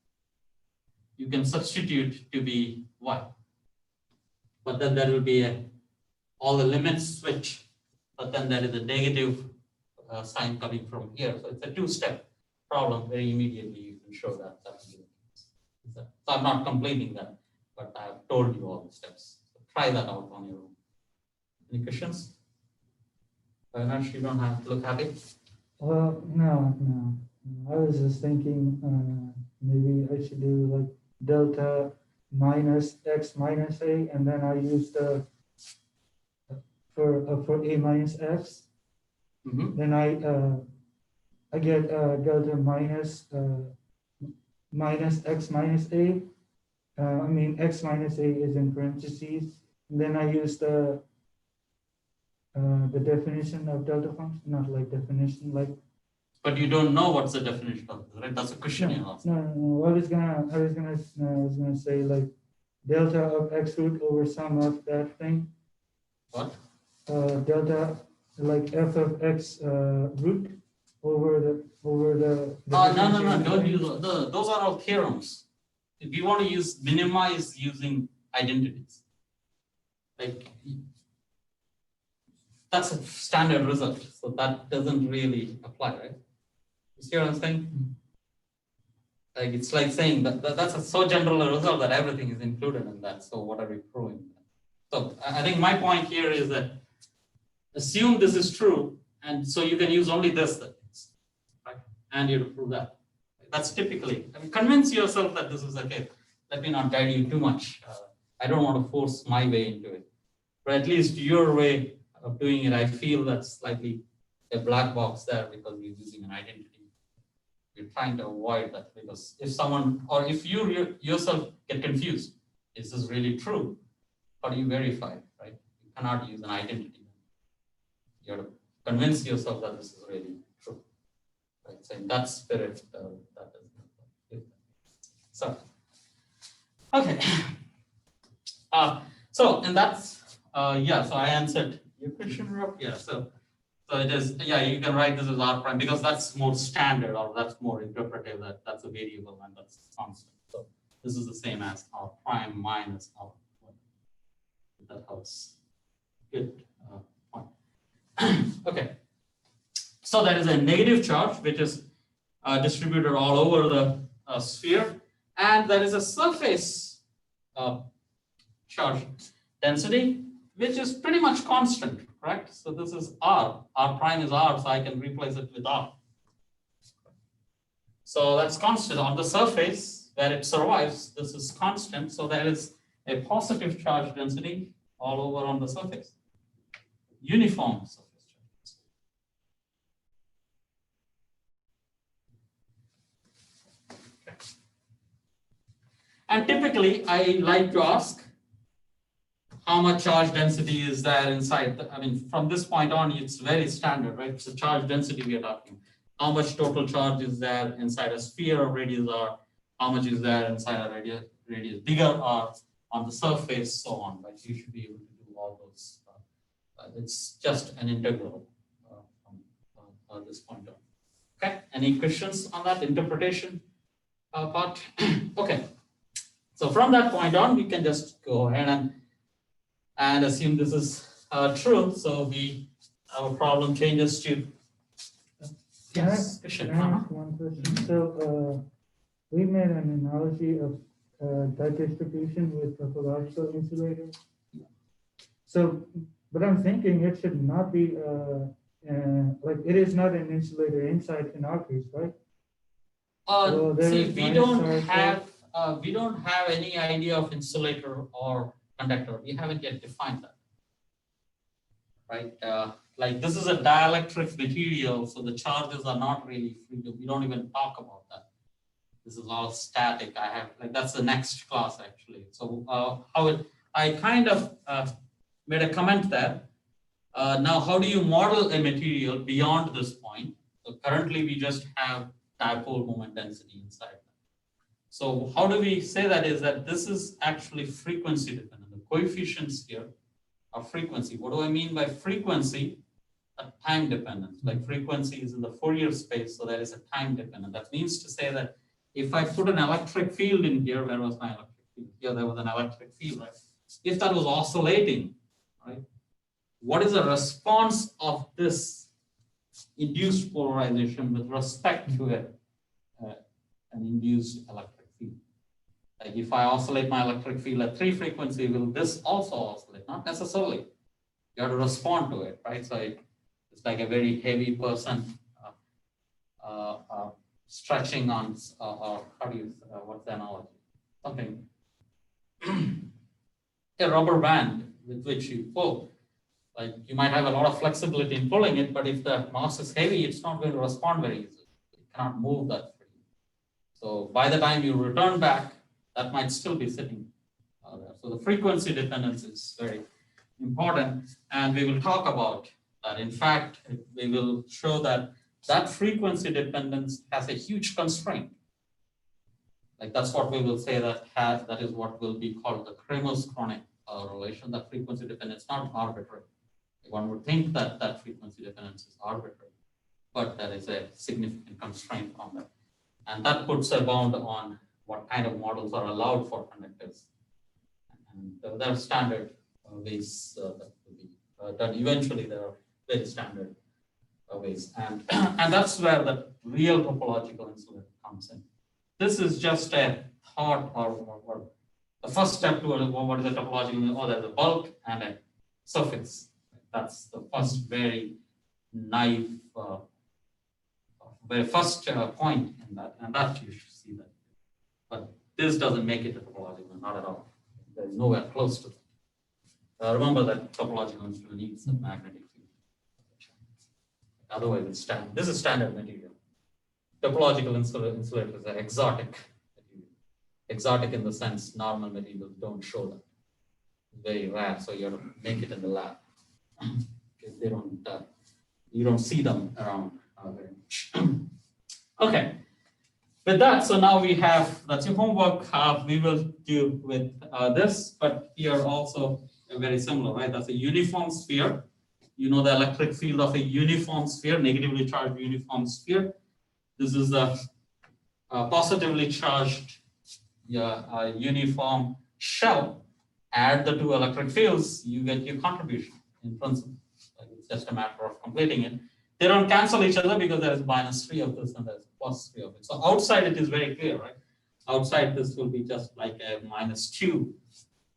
you can substitute to be Y. But then there will be all the limits switch, but then there is a negative sign coming from here. So it's a two-step problem. Very immediately you can show that. So I'm not complaining that, but I have told you all the steps. So try that out on your own. Any questions? Avinash, you don't have to look happy? No. I was just thinking maybe I should do like delta minus X minus A, and then I use the for A minus X. Then I get delta minus minus X minus A. I mean X minus A is in parentheses. And then I use the definition of delta function, not like definition like. But you don't know what's the definition of this, right? That's a question you asked. No. I was gonna say like delta of X root over sum of that thing. What? Delta like f of X root over the. No, don't use those are all theorems. If you want to minimize using identities, like that's a standard result, so that doesn't really apply, right? You see what I'm saying? Like it's like saying that that's a so general a result that everything is included in that. So what are we proving? So I think my point here is that assume this is true, and so you can use only this, right? And you prove that. That's typically, convince yourself that this is the case. Let me not guide you too much. I don't want to force my way into it, but at least your way of doing it, I feel that's slightly a black box there because you're using an identity. You're trying to avoid that because if someone, or if you yourself get confused, is this really true? How do you verify it, right? You cannot use an identity. You have to convince yourself that this is really true. Right? So in that spirit, that is. So, okay. So, and that's, yeah, so I answered your question, Rob. Yeah, so it is, yeah, you can write this as R prime because that's more standard or that's more interpretive, that's a variable and that's constant. So this is the same as R prime minus R. That helps. Good point. Okay. So there is a negative charge which is distributed all over the sphere, and there is a surface charge density which is pretty much constant, correct? So this is R. R prime is R, so I can replace it with R. So that's constant on the surface where it survives. This is constant, so there is a positive charge density all over on the surface. Uniform surface charge. Okay. And typically, I like to ask how much charge density is there inside. I mean, from this point on, it's very standard, right? It's the charge density we are talking. How much total charge is there inside a sphere of radius R? How much is there inside a radius bigger R on the surface, so on, right? You should be able to do all those. It's just an integral from this point on. Okay, any questions on that interpretation part? Okay, so from that point on, we can just go ahead and assume this is true. So our problem changes to. Can I ask one question? So we made an analogy of that distribution with topological insulator. So, but I'm thinking it should not be like it is not an insulator inside in our case, right? So see, we don't have any idea of insulator or conductor. We haven't yet defined that, right? Like this is a dielectric material, so the charges are not really free. We don't even talk about that. This is all static. That's the next class actually. So I kind of made a comment there. Now, how do you model a material beyond this point? So currently we just have dipole moment density inside. So how do we say that is that this is actually frequency dependent. The coefficients here are frequency. What do I mean by frequency? a time dependence, like frequency is in the Fourier space, so there is a time dependence. That means to say that if I put an electric field in here, where was my electric field? Here, there was an electric field, right? If that was oscillating, right? What is the response of this induced polarization with respect to an induced electric field? Like if I oscillate my electric field at 3 frequency, will this also oscillate? Not necessarily. You have to respond to it, right? So it's like a very heavy person stretching on, or how do you, what's the analogy? Something, a rubber band with which you pull. Like you might have a lot of flexibility in pulling it, but if the mass is heavy, it's not going to respond very easily. It cannot move that freely. So by the time you return back, that might still be sitting there. So the frequency dependence is very important, and we will talk about that. In fact, we will show that that frequency dependence has a huge constraint. Like that's what we will say that is what will be called the Kramer's-Kronig relation. That frequency dependence is not arbitrary. One would think that that frequency dependence is arbitrary, but there is a significant constraint on that. And that puts a bound on what kind of models are allowed for conductors. And there are standard ways that will be done. Eventually, there are very standard ways. And that's where the real topological insulator comes in. This is just a thought or the first step to what is a topological, or there's a bulk and a surface. That's the first very naive, very first point in that, and that you should see that. But this doesn't make it a topological, not at all. There is nowhere close to it. Remember that topological insulator needs a magnetic field. Otherwise, it's standard. This is standard material. Topological insulator is an exotic material. Exotic in the sense normal materials don't show that. Very rare, so you have to make it in the lab. They don't, you don't see them around very much. Okay, with that, so now we have, that's your homework. We will do with this, but here also very similar, right? That's a uniform sphere. You know the electric field of a uniform sphere, negatively charged uniform sphere. This is the positively charged uniform shell. Add the two electric fields, you get your contribution in principle. Like it's just a matter of completing it. They don't cancel each other because there is -3 of this and there's +3 of it. So outside it is very clear, right? Outside this will be just like a -2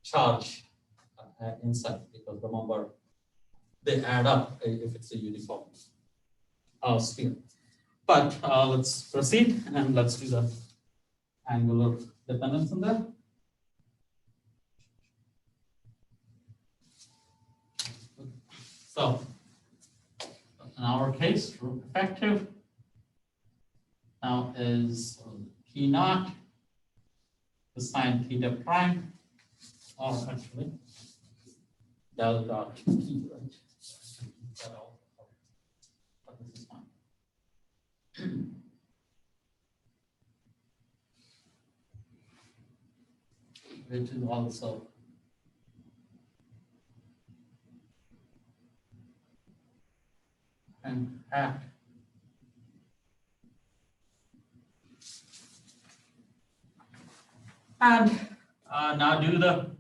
charge inside, because remember, they add up if it's a uniform sphere. But let's proceed and let's do the angular dependence in there. So in our case, root effective now is P naught, the sine theta prime, or actually del dot T, right? But this is fine. Which is also and hat and now do the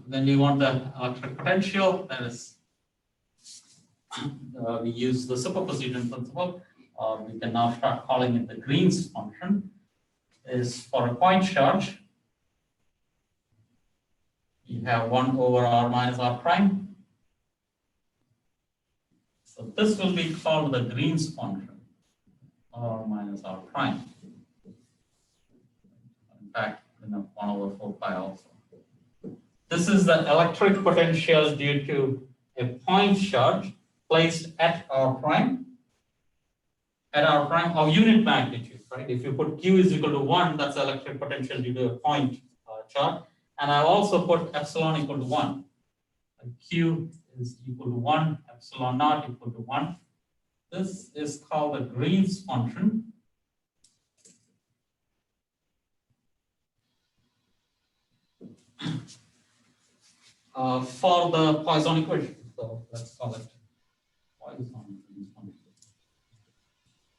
when you want the electric potential, that is we use the superposition principle. We can now start calling it the Green's function. Is for a point charge, you have 1 over r minus r prime. So this will be called the Green's function, r minus r prime. In fact, 1 over 4 pi also. This is the electric potential due to a point charge placed at r prime of unit magnitude, right? If you put q is equal to 1, that's electric potential due to a point charge. And I also put epsilon equal to 1. Q is equal to 1, epsilon naught equal to 1. This is called the Green's function. For the Poisson equation. So let's call it Poisson Green's function.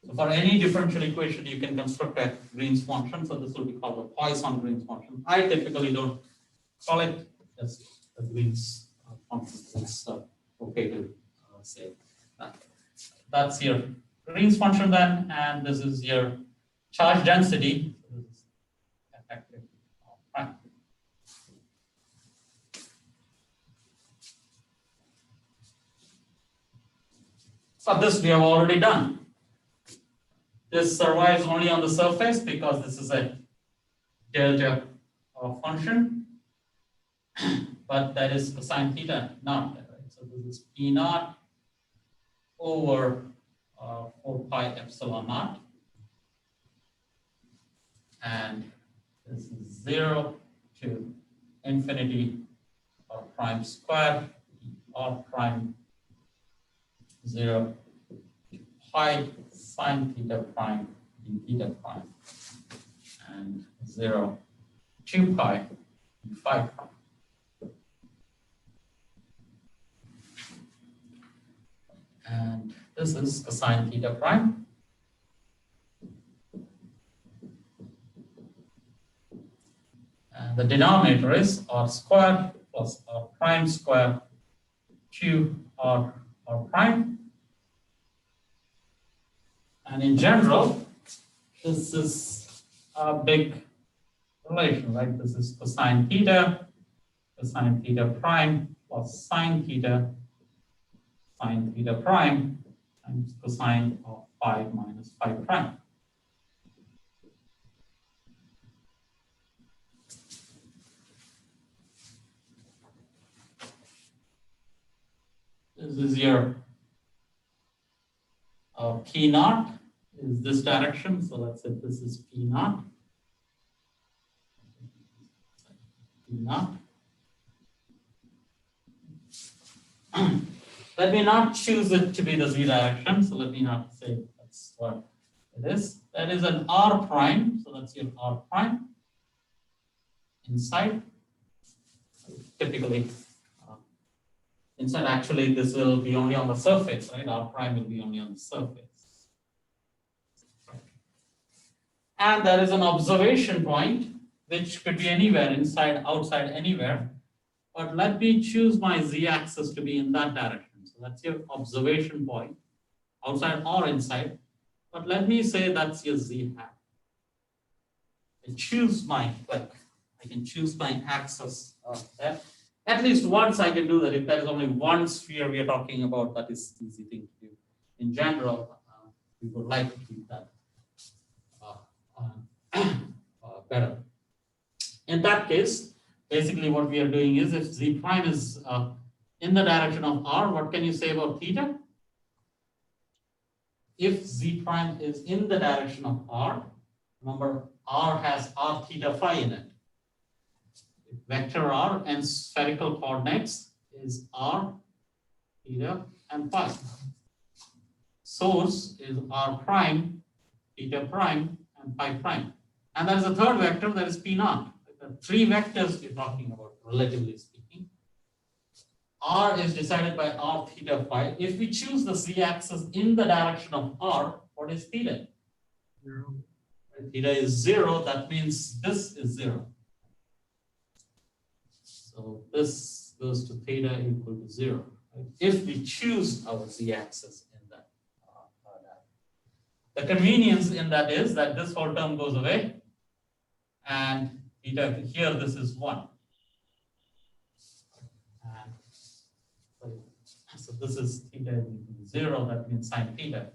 So for any differential equation, you can construct a Green's function. So this will be called a Poisson Green's function. I typically don't call it as a Green's function. It's okay to say that. That's your Green's function then, and this is your charge density. So this is effective prime. So this we have already done. This survives only on the surface because this is a delta function, but that is cosine theta naught. Right? So this is P naught over 4 pi epsilon naught, and this is 0 to infinity r prime square r prime 0 to pi sine theta prime d theta prime, and 0 to pi d phi prime. And this is cosine theta prime. And the denominator is r squared plus r prime square q r prime. And in general, this is a big relation, right? This is cosine theta prime plus sine theta prime times cosine of phi minus phi prime. This is your P naught is this direction. So let's say this is P naught. P naught. Let me not choose it to be the z direction. So let me not say that's what it is. That is an r prime. So that's your r prime inside. Typically, inside actually this will be only on the surface, right? R prime will be only on the surface. And there is an observation point, which could be anywhere, inside, outside, anywhere. But let me choose my z-axis to be in that direction. So that's your observation point, outside or inside. But let me say that's your z hat. I choose my, I can choose my axis of that. At least once I can do that. If there is only one sphere we are talking about, that is easy thing to do. In general, we would like to keep that better. In that case, basically what we are doing is, if z prime is in the direction of r, what can you say about theta? If z prime is in the direction of r, remember r has r theta phi in it. Vector r and spherical coordinates is r, theta, and phi. Source is r prime, theta prime, and phi prime. And there is a third vector, that is p naught. The three vectors we're talking about, relatively speaking. R is decided by r, theta, phi. If we choose the z-axis in the direction of r, what is theta? 0. Theta is 0, that means this is 0. So this goes to theta equal to 0. Right? If we choose our z-axis in that. The convenience in that is that this whole term goes away, and theta here, this is 1. And so this is theta is equal to 0, that means sine theta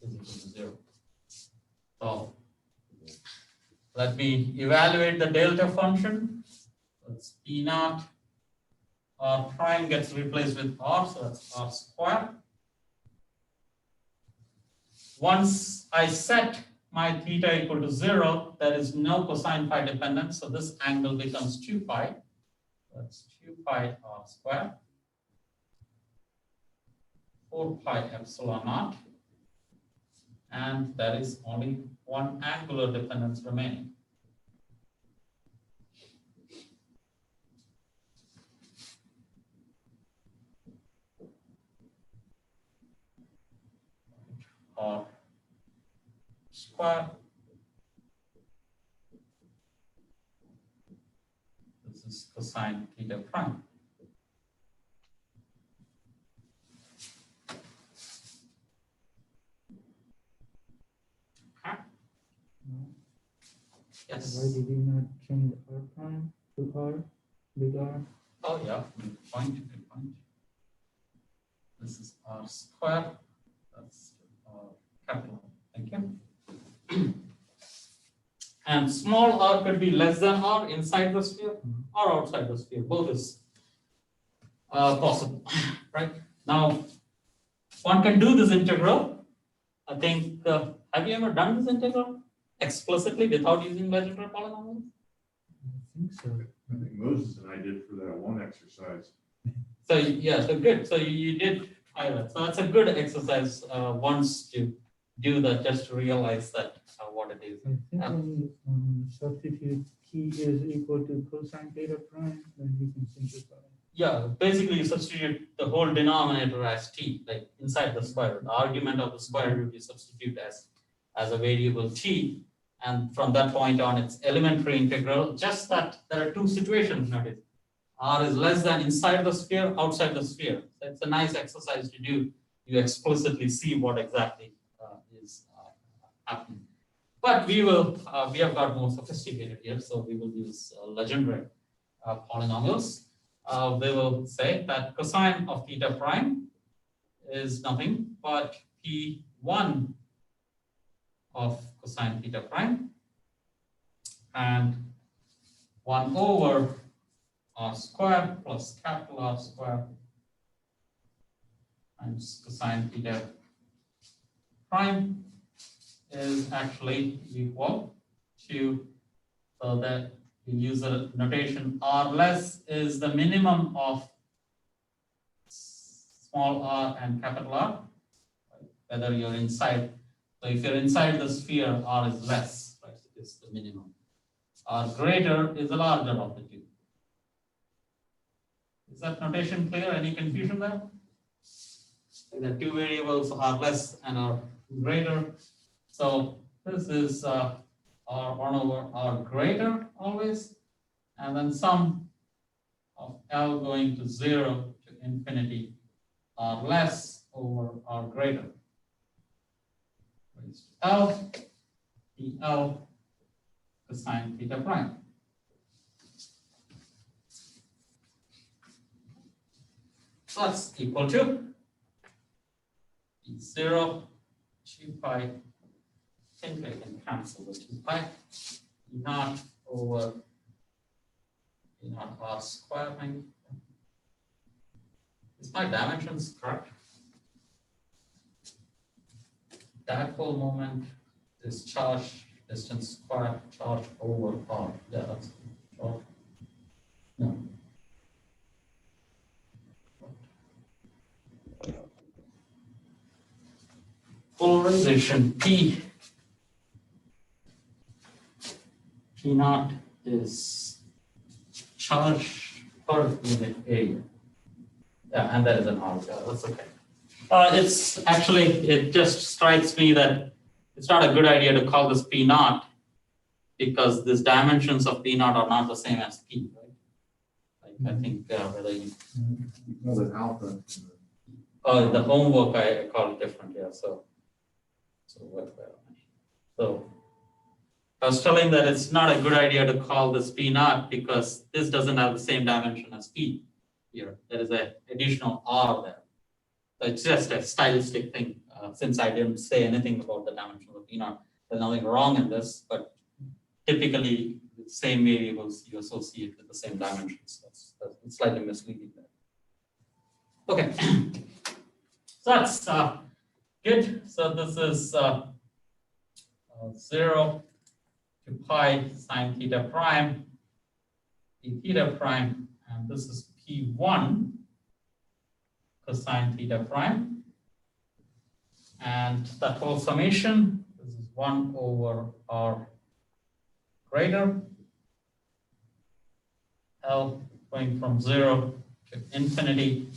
is equal to 0. So let me evaluate the delta function. So it's p naught, r prime gets replaced with r, so that's r squared. Once I set my theta equal to 0, there is no cosine phi dependence, so this angle becomes 2 pi. That's 2 pi r squared, 4 pi epsilon naught, and there is only one angular dependence remaining. r square. This is cosine theta prime. Okay. Yes. Why did you not change R prime to R, big R? Oh yeah, good point, good point. This is R square. That's capital. Thank you. And small r could be less than r inside the sphere or outside the sphere. Both is possible, right? Now, one can do this integral. I think, have you ever done this integral explicitly without using legendary polynomials? I think so. I think Moses and I did for that one exercise. So yeah, so good. So you did try that. So that's a good exercise once to do that, just to realize that what it is. I think when you substitute key is equal to cosine theta prime, then you can simplify. Yeah, basically you substitute the whole denominator as t, like inside the square root. The argument of the square root you substitute as a variable t, and from that point on it's elementary integral. Just that there are two situations, notice. R is less than inside the sphere, outside the sphere. So it's a nice exercise to do. You explicitly see what exactly is happening. But we have got more sophisticated here, so we will use legendary polynomials. We will say that cosine of theta prime is nothing but P1 of cosine theta prime and 1 over r square plus capital R square times cosine theta prime is actually equal to, so that we use a notation r less is the minimum of small r and capital R, right? Whether you're inside. So if you're inside the sphere, r is less, right? It is the minimum. R greater is the larger of the two. Is that notation clear? Any confusion there? The two variables are less and are greater. So this is R1 over R greater always, and then sum of L going to 0 to infinity R less over R greater. Raised to L, dl cosine theta prime. So that's equal to 0, 2 pi. I think I can cancel the 2 pi. Not over not r square. Is my dimensions correct? Dipole moment is charge distance square charge over r. Yeah, that's charge. No. Polarization P naught is charge per unit area. Yeah, and that is an R. Yeah, that's okay. It's actually, it just strikes me that it's not a good idea to call this P naught because these dimensions of P naught are not the same as P, right? Like I think whether you Well, the alpha. oh, the homework I call it different, yeah. So I was telling that it's not a good idea to call this P naught because this doesn't have the same dimension as P here. There is an additional R there. So it's just a stylistic thing. Since I didn't say anything about the dimension of P naught, there's nothing wrong in this, but typically the same variables you associate with the same dimensions. That's slightly misleading there. Okay, so that's good. So this is 0 to pi sine theta prime, d theta prime, and this is P1 cosine theta prime. And that whole summation, this is 1 over r greater, L going from 0 to infinity,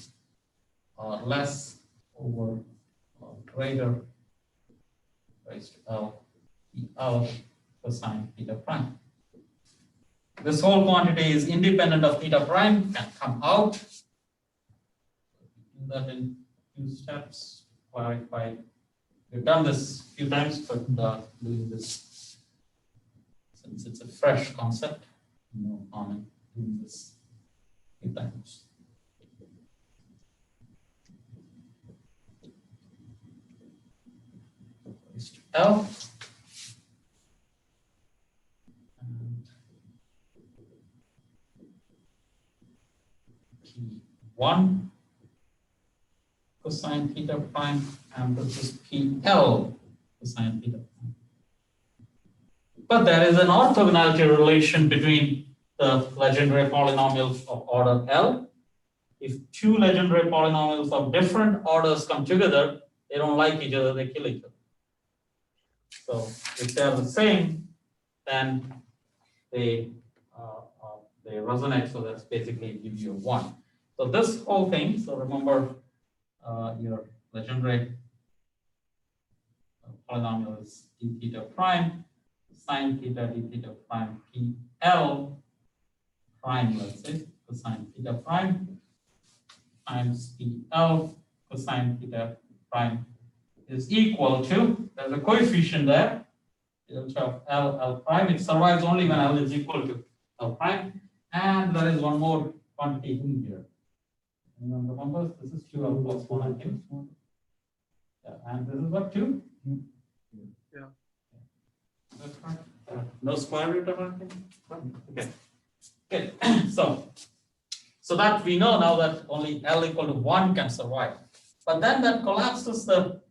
or less over or greater raised to L L cosine theta prime. This whole quantity is independent of theta prime, can come out. Do that in 2 steps, clarify. We've done this a few times, but doing this, since it's a fresh concept, no harm in doing this a few times. Raised to L. P1 cosine theta prime, and this is PL cosine theta prime. But there is an orthogonality relation between the legendary polynomials of order L. If 2 legendary polynomials of different orders come together, they don't like each other, they kill each other. So if they are the same, then they resonate, so that's basically give you a 1. So this whole thing, so remember your legendary polynomial is d theta prime, sine theta d theta prime PL prime, let's say, cosine theta prime times PL cosine theta prime is equal to, there's a coefficient there, delta of L prime. It survives only when L is equal to L prime. And there is one more quantity in here. Remember, this is 2L plus 1, I think. Yeah, and this is what, 2? Yeah. No square root or anything? Okay. Okay. So that we know now that only L equal to 1 can survive. But then that collapses the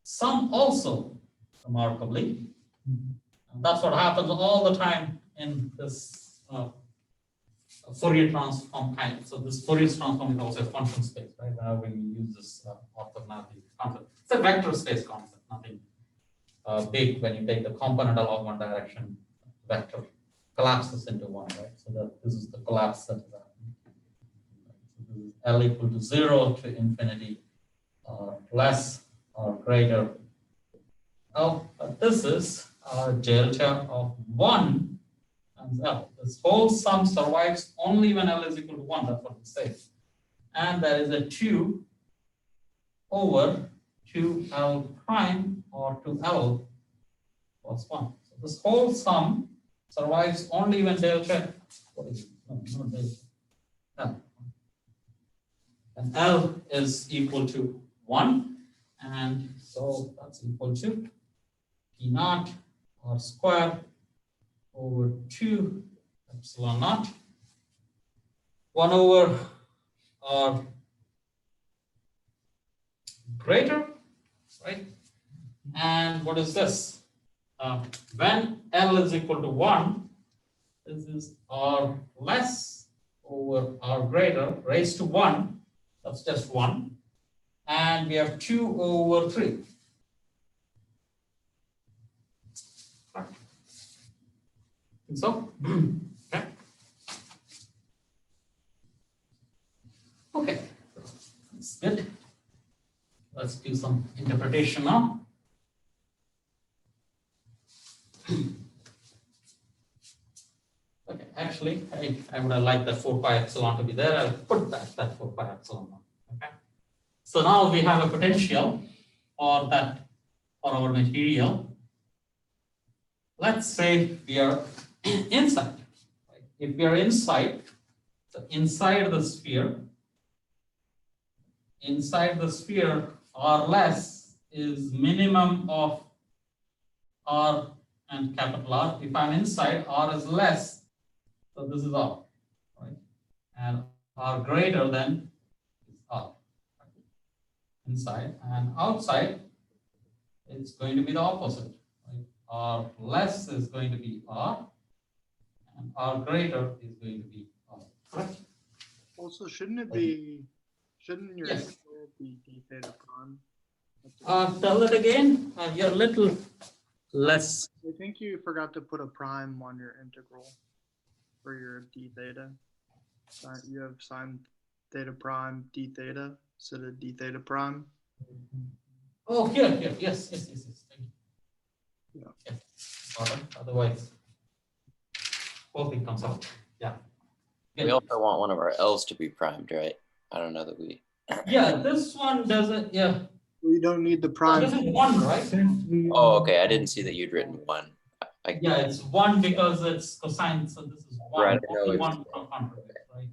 sum also, remarkably. And that's what happens all the time in this Fourier transform kind. So this Fourier transform is also a function space, right? When we use this orthogonality concept. It's a vector space concept, nothing big. When you take the component along one direction, vector collapses into 1, right? So that this is the collapse that is happening. So this is L equal to 0 to infinity, less or greater. Oh, but this is delta of 1 times L. This whole sum survives only when L is equal to 1. That's what it says. And there is a 2 over 2L prime or 2L plus 1. So this whole sum survives only when delta, what is it? No, not delta, L. And L is equal to 1. And so that's equal to P naught R square over 2 epsilon naught 1 over R greater, right? And what is this? When L is equal to 1, this is R less over R greater raised to 1. That's just 1. And we have 2 over 3. So, okay. Okay, that's good. Let's do some interpretation now. Okay, actually, I would have liked that 4 pi epsilon to be there. I'll put that 4 pi epsilon on. Okay. So now we have a potential for that, for our material. Let's say we are inside. Right? If we are inside, so inside the sphere, R less is minimum of R and capital R. If I'm inside, R is less, so this is R, right? And R greater than is R. Inside and outside, it's going to be the opposite. Right? R less is going to be R, and R greater is going to be R. Correct? Also, shouldn't your yes. integral be d theta prime? Tell it again. You're a little less. I think you forgot to put a prime on your integral for your d theta. You have sine theta prime d theta instead of d theta prime. Oh, here. Yes. Thank you. Yeah. Yes. All right. Otherwise, hope it comes out. Yeah. We also want one of our L's to be primed, right? I don't know that we. Yeah, this one doesn't. Yeah. We don't need the So prime. this is 1, right? Since we Oh, okay. I didn't see that you'd written 1. Yeah, it's 1 because it's cosine. So this is 1. Right, I know Only it's- 1 from contribute, right?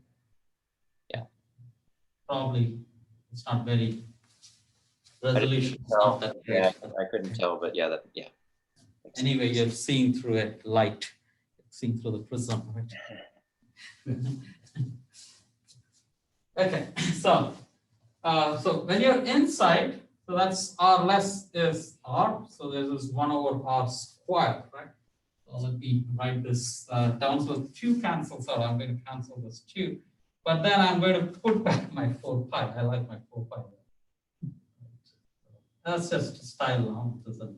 Yeah. Probably it's not very I didn't resolution. is tell. not that great. Yeah, I couldn't tell, but yeah, Anyway, you're seeing through it light, seeing through the prism, right? Okay, so when you're inside, so that's R less is R, so there's this 1 over R squared, right? So let me write this down. So 2 cancels out. I'm going to cancel this 2, but then I'm going to put back my 4 pi. I like my 4 pi. That's just style now. It doesn't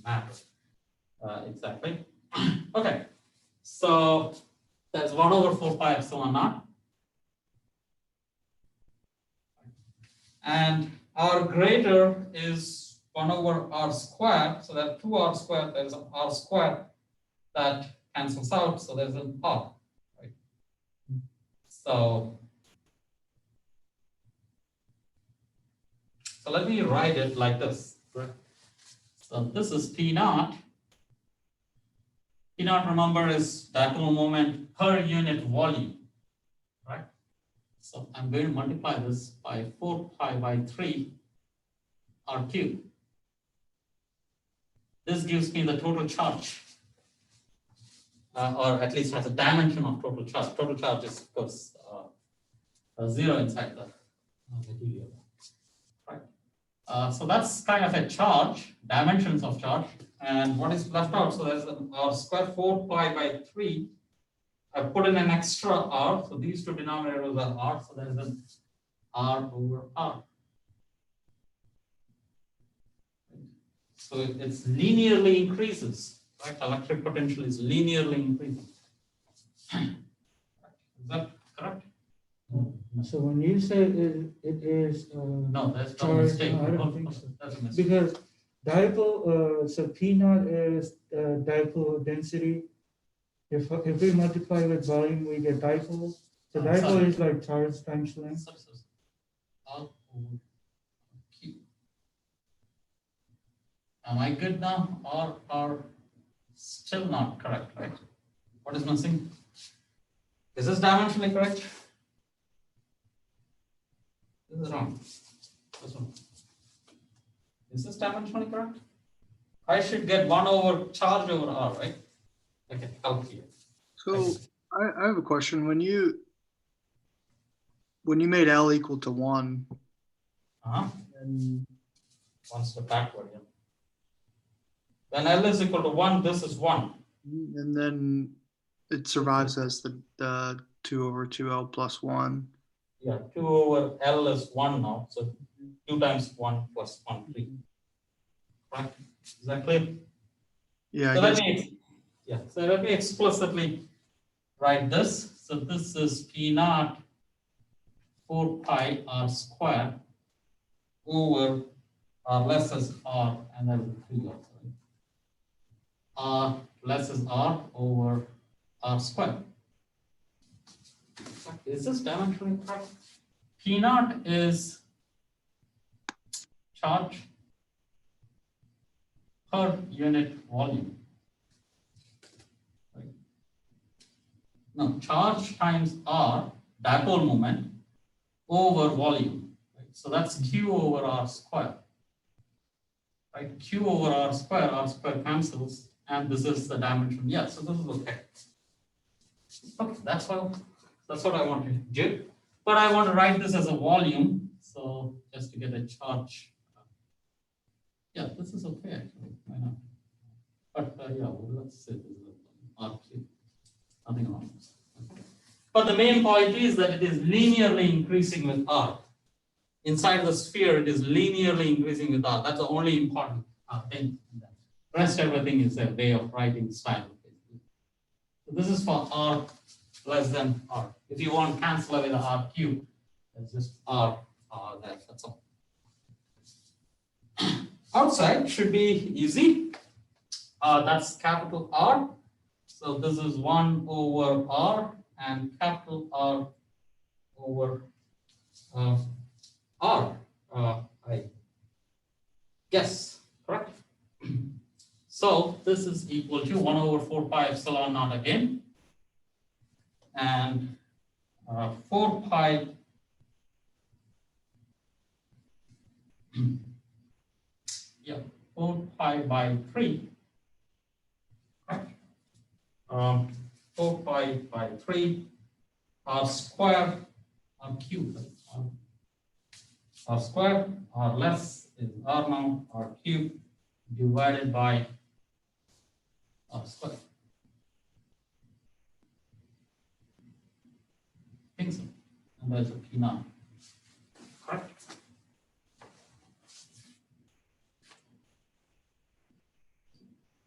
matter exactly. Okay, so that's 1 over 4 pi epsilon naught. And R greater is 1 over R squared. So that's 2R squared. There's an R squared that cancels out. So there's an R, right? So let me write it like this. Right? So this is P naught. P naught, remember, is dipole moment per unit volume, right? So I'm going to multiply this by 4 pi by 3 R cubed. This gives me the total charge, or at least has a dimension of total charge. Total charge is, of course, 0 inside the material, right? So that's kind of a charge, dimensions of charge. And what is left out? So there's an R square 4 pi by 3. I put in an extra R. So these two denominators are R. So there's an R over R. So it's linearly increases, right? Electric potential is linearly increasing. Is that correct? So when you say it is No, that's not a charge, mistake. no, I don't think so. That's a mistake. Because dipole, so P naught is dipole density. If we multiply with volume, we get dipole. So dipole Sorry. is like charge times length. R over Q. Am I good now? Or are still not correct, right? What is missing? Is this dimensionally correct? This is wrong. This one. Is this dimensionally correct? I should get 1 over charge over R, right? Okay, help here. So I have a question. When you made L equal to 1, and One step backward, yeah. When L is equal to 1, this is 1. then it survives as the 2 over 2L plus 1. Yeah, 2 over L is 1 now. So 2 times 1 plus 1, 3. Right? Is that clear? Yeah, So I guess. so let me explicitly write this. So this is P naught 4 pi R squared over R less is R, and then 3 also. R less is R over R squared. Is this dimensionally correct? P naught is charge per unit volume. Right. Now, charge times R, dipole moment, over volume. Right? So that's Q over R square. Right? Q over R square cancels, and this is the dimension. Yeah, so this is okay. Okay, that's what I want to do. But I want to write this as a volume. So just to get a charge. Yeah, this is okay actually. Why not? But yeah, well, let's say this is RQ. Nothing wrong. Okay. But the main point is that it is linearly increasing with R. Inside the sphere, it is linearly increasing with R. That's the only important thing. The rest everything is a way of writing style. So this is for R less than R. If you want to cancel away the R cube, that's just R, that's all. outside should be easy. That's capital R. So this is 1 over R and capital R over R, I guess, correct? So this is equal to 1 over 4 pi epsilon naught again, and 4 pi yeah, 4 pi by 3, correct? 4 pi by 3 R square R cube, R square, R less is R now, R cube divided by R square. I think so. And there's a P naught. Correct?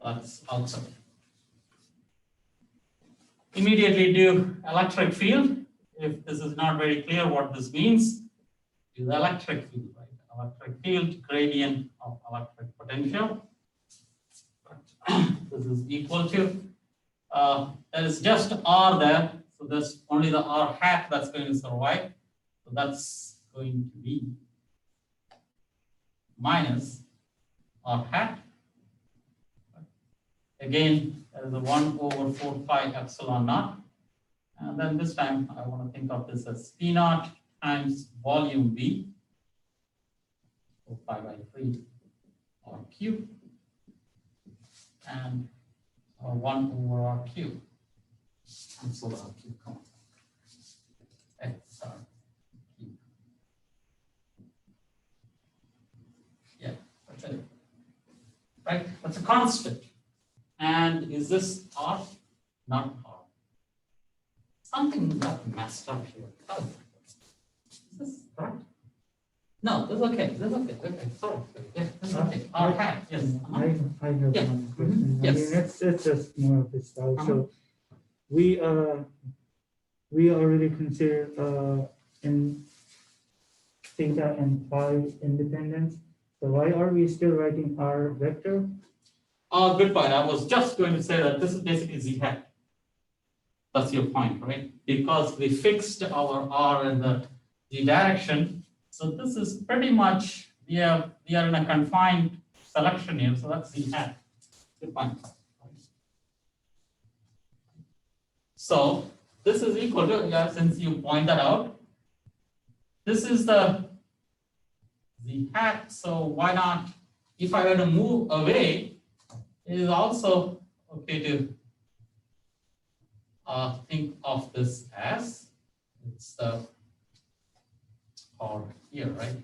That's outside. Immediately do electric field. If this is not very clear what this means, is electric field, right? Electric field, gradient of electric potential. This is equal to, there is just R there, so there's only the R hat that's going to survive. So that's going to be minus R hat. Again, there is a 1 over 4 pi epsilon naught. And then this time I want to think of this as P naught times volume V, 4 pi by 3 R cube, and 1 over R cube. And so R cube comes X R cube. Yeah, that's it. Right? That's a constant. And is this R? Not R. Something got messed up here. Oh. Is this correct? No, this is okay. This is okay. Okay, sorry. Yeah, this is okay. R hat, yes. I have Yeah. one question. Yes. I mean, it's just more of this style. So we already consider in theta and phi independence. So why are we still writing R vector? Good point. I was just going to say that this is basically Z hat. That's your point, right? Because we fixed our R in the Z direction. So this is pretty much, we are in a confined selection here. So that's Z hat. Good point. So this is equal to, yeah, since you point that out, this is the Z hat. So why not, if I were to move away, it is also okay to think of this as it's the or here, right?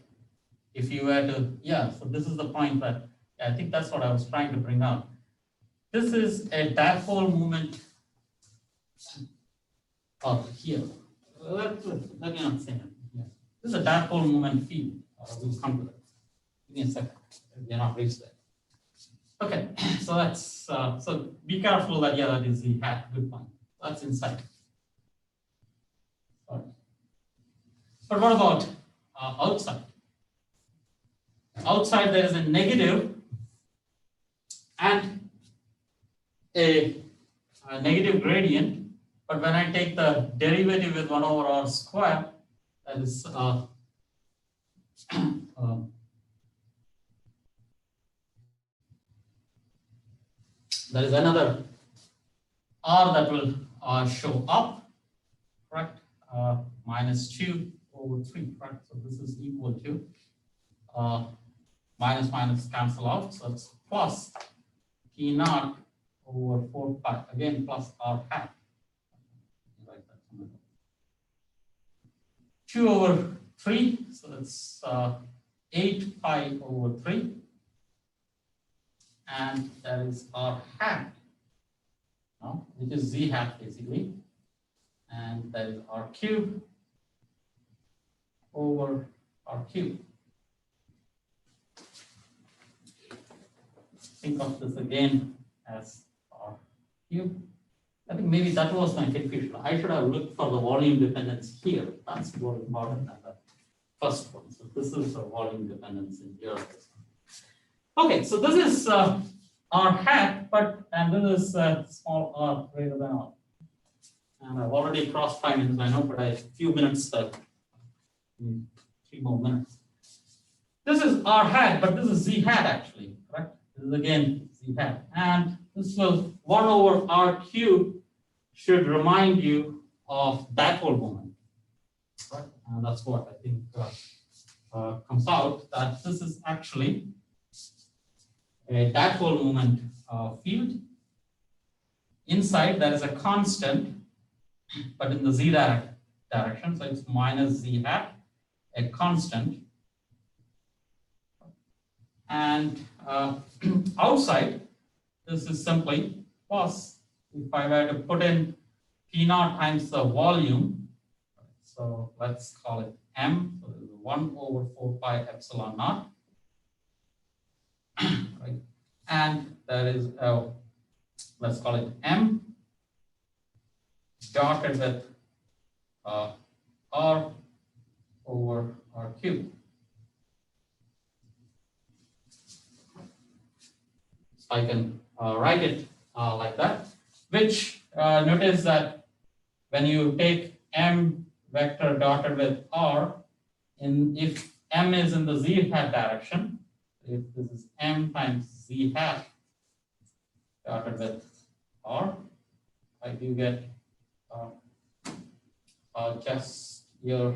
If you were to, yeah, so this is the point that I think that's what I was trying to bring out. This is a dipole moment here. Let me not say that. Yeah. This is a dipole moment field. We'll come to that. Give me a second. We are not reached there. Okay, so that's so be careful that that is the hat. Good point. That's inside. Sorry. But what about outside? Outside there is a negative and a negative gradient. But when I take the derivative with 1 over R square, that is there is another R that will show up, correct? Minus 2 over 3, correct? So this is equal to minus minus cancel out, so it's plus P naught over 4 pi, again plus R hat. 2 over 3, so that's 8 pi over 3. And that is R hat, which is Z hat basically. And that is R cube over R cube. Think of this again as R cube. I think maybe that was my confusion. I should have looked for the volume dependence here. That's more important than the first one. So this is the volume dependence in here. Okay, so this is r hat, and this is small r greater than r. And I've already crossed 5 minutes, I know, but I have a few minutes, 3 more minutes. This is r hat, but this is z hat actually, correct? This is again z hat. And this will 1 over r cubed should remind you of dipole moment, right? And that's what I think comes out, that this is actually a dipole moment field. Inside there is a constant, but in the z direction, so it's minus z hat, a constant. And outside, this is simply plus, if I were to put in P naught times the volume, so let's call it M, so 1 over 4 pi epsilon naught, right? And there is, let's call it M, dotted with R over R cubed. So I can write it like that, which notice that when you take M vector dotted with R, if M is in the z hat direction, if this is M times z hat dotted with R, I do get just your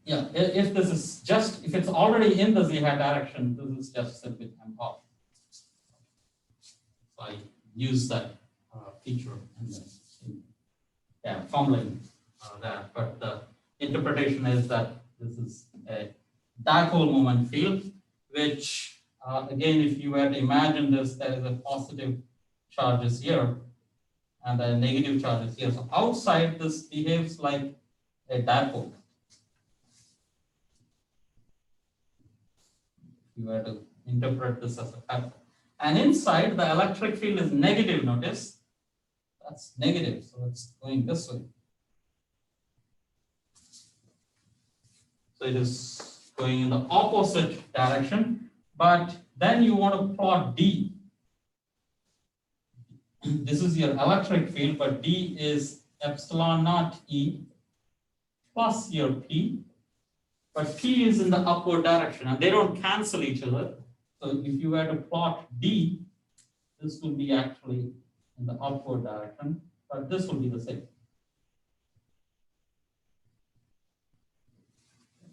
if this is just, if it's already in the z hat direction, this is just simply M off. So I use that feature in formuling that, but the interpretation is that this is a dipole moment field, which again, if you were to imagine this, there is a positive charges here and the negative charges here. So outside, this behaves like a dipole. If you were to interpret this as a dipole. And inside, the electric field is negative, notice. That's negative, so it's going this way. So it is going in the opposite direction, but then you want to plot D. This is your electric field, but D is epsilon naught E plus your P, but P is in the upward direction and they don't cancel each other. So if you were to plot D, this will be actually in the upward direction, but this will be the same.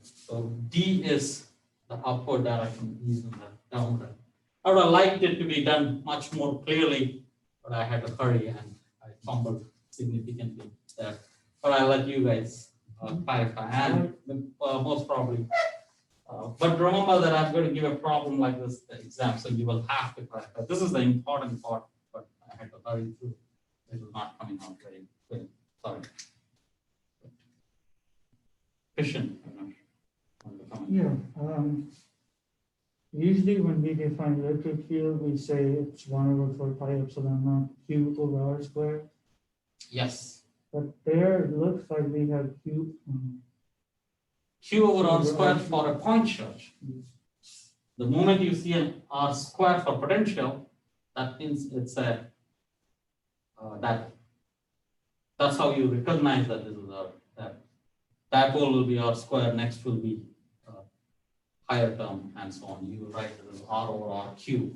So D is the upward direction, E is in the downward. I would have liked it to be done much more clearly, but I had to hurry and I fumbled significantly there. But I'll let you guys clarify, and most probably. But remember that I'm going to give a problem like this the exam, so you will have to clarify. This is the important part, but I had to hurry through. It was not coming out very quick. Sorry. Christian, Yeah. Usually when we define electric field, we say it's 1 over 4 pi epsilon naught Q over R squared. yes. But there it looks like we have Q. Q over R squared for a point charge. The moment you see an R square for potential, that means it's a that's how you recognize that this is R. Dipole will be R square, next will be higher term, and so on. You will write it as R over R cube.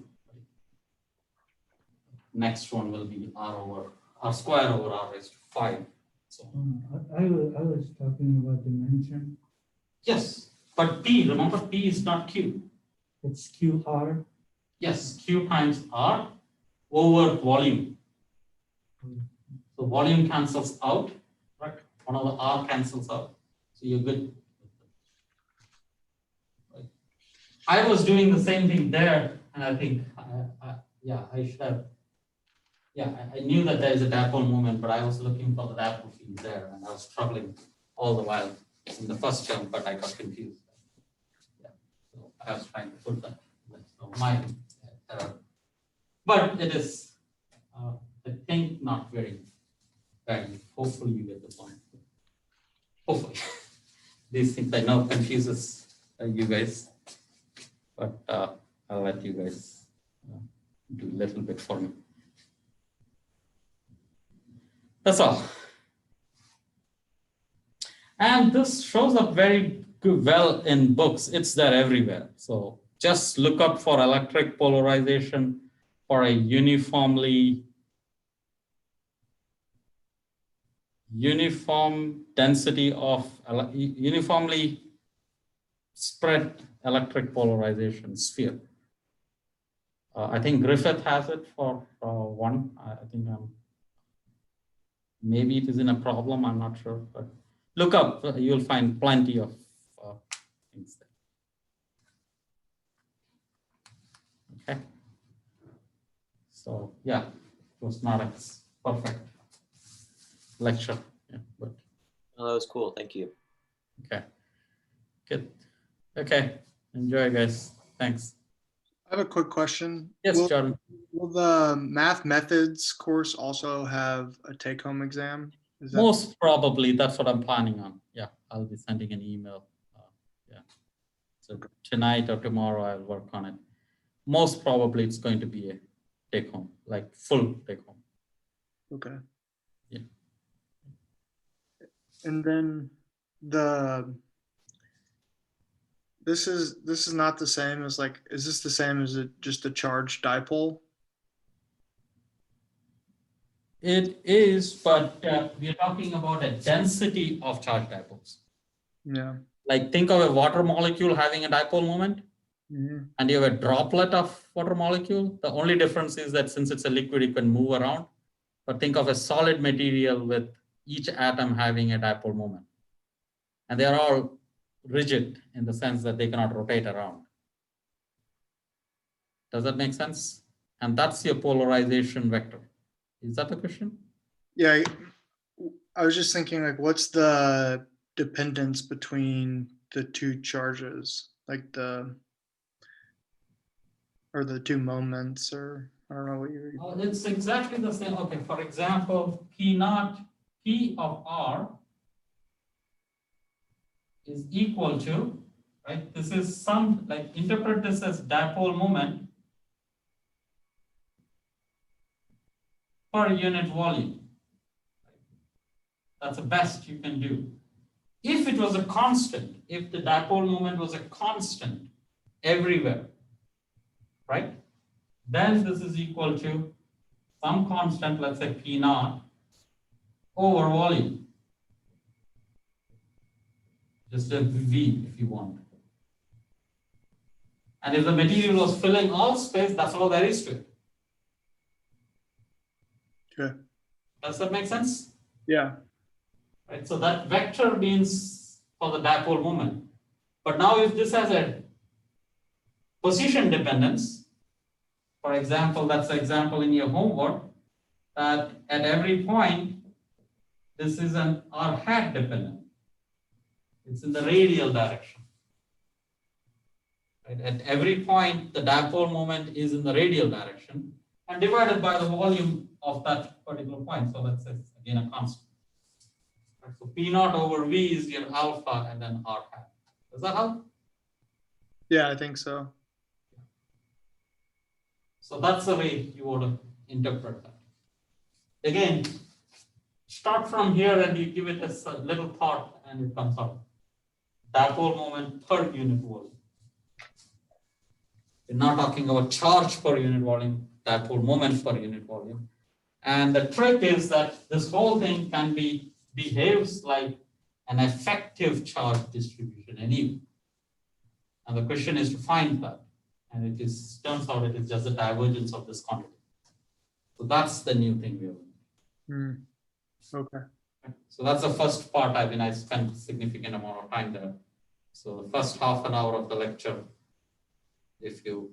Next one will be R square over R raised to 5. So I was talking about dimension. yes, but P, remember P is not Q. It's QR. Yes, Q times R over volume. So volume cancels out, right? One of the R cancels out. So you're good. Right. I was doing the same thing there, and I think, I should have. Yeah, I knew that there is a dipole moment, but I was looking for the dipole field there, and I was struggling all the while in the first term, but I got confused. Yeah, so I was trying to put that. So my error, but it is, I think, not very bad. Hopefully, you get the point. Hopefully, these things I know confuses you guys, but I'll let you guys do a little bit for me. That's all. And this shows up very well in books. It's there everywhere. So just look up for electric polarization for a uniform density of uniformly spread electric polarization sphere. I think Griffith has it for one. I think maybe it is in a problem. I'm not sure, but look up. You'll find plenty of things there. Okay. So yeah, it was not a perfect lecture. Yeah, but Oh, that was cool. Thank you. okay. Good. Okay. Enjoy, guys. Thanks. I have a quick question. Yes, will, Jordan. will the math methods course also have a take-home exam? Is that Most probably, that's what I'm planning on. Yeah, I'll be sending an email. Yeah. So tonight or tomorrow, I'll work on it. Most probably, it's going to be a take-home, like full take-home. okay? Yeah. And then this is not the same as like, is this the same as just a charged dipole? It is, but we're talking about a density of charged dipoles. Yeah. Like think of a water molecule having a dipole moment, and you have a droplet of water molecule. The only difference is that since it's a liquid, it can move around. But think of a solid material with each atom having a dipole moment. And they are all rigid in the sense that they cannot rotate around. Does that make sense? And that's your polarization vector. Is that the question? Yeah. I was just thinking like, what's the dependence between the two charges? Like the two moments, or I don't know what you. It's exactly the same. Okay, for example, P of R is equal to, right? This is some, like interpret this as dipole moment per unit volume. That's the best you can do. If it was a constant, if the dipole moment was a constant everywhere, right? Then this is equal to some constant, let's say P naught over volume. Just a V if you want. And if the material was filling all space, that's all there is to it. Okay. Does that make sense? Yeah. Right. So that vector means for the dipole moment. But now if this has a position dependence, for example, that's the example in your homework, that at every point, this is an R hat dependent. It's in the radial direction. Right? At every point, the dipole moment is in the radial direction and divided by the volume of that particular point. So let's say again a constant. Right? So P naught over V is your alpha and then R hat. Does that help? Yeah, I think so. So that's the way you would interpret that. Again, start from here and you give it a little thought and it comes out. Dipole moment per unit volume. We're not talking about charge per unit volume, dipole moment per unit volume. And the trick is that this whole thing can behaves like an effective charge distribution anyway. And the question is to find that. And it turns out it is just the divergence of this quantity. So that's the new thing we are doing. Okay. So that's the first part. I spent a significant amount of time there. So the first half an hour of the lecture, if you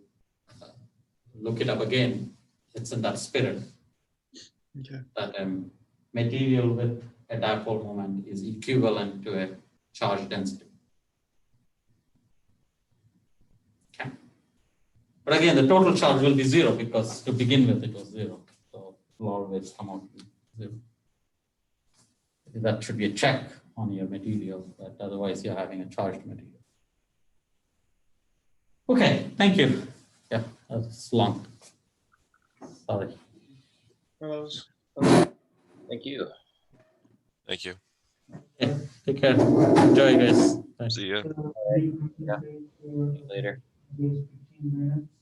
look it up again, it's in that spirit. Okay. That material with a dipole moment is equivalent to a charge density. Okay. But again, the total charge will be zero because to begin with it was zero. So it will always come out to be zero. That should be a check on your material, but otherwise you're having a charged material. Okay, thank you. Yeah, that's long. Sorry. Thank you. Thank you. Okay, take care. Enjoy, guys. Bye. See ya. Yeah. See you later. 15 minutes.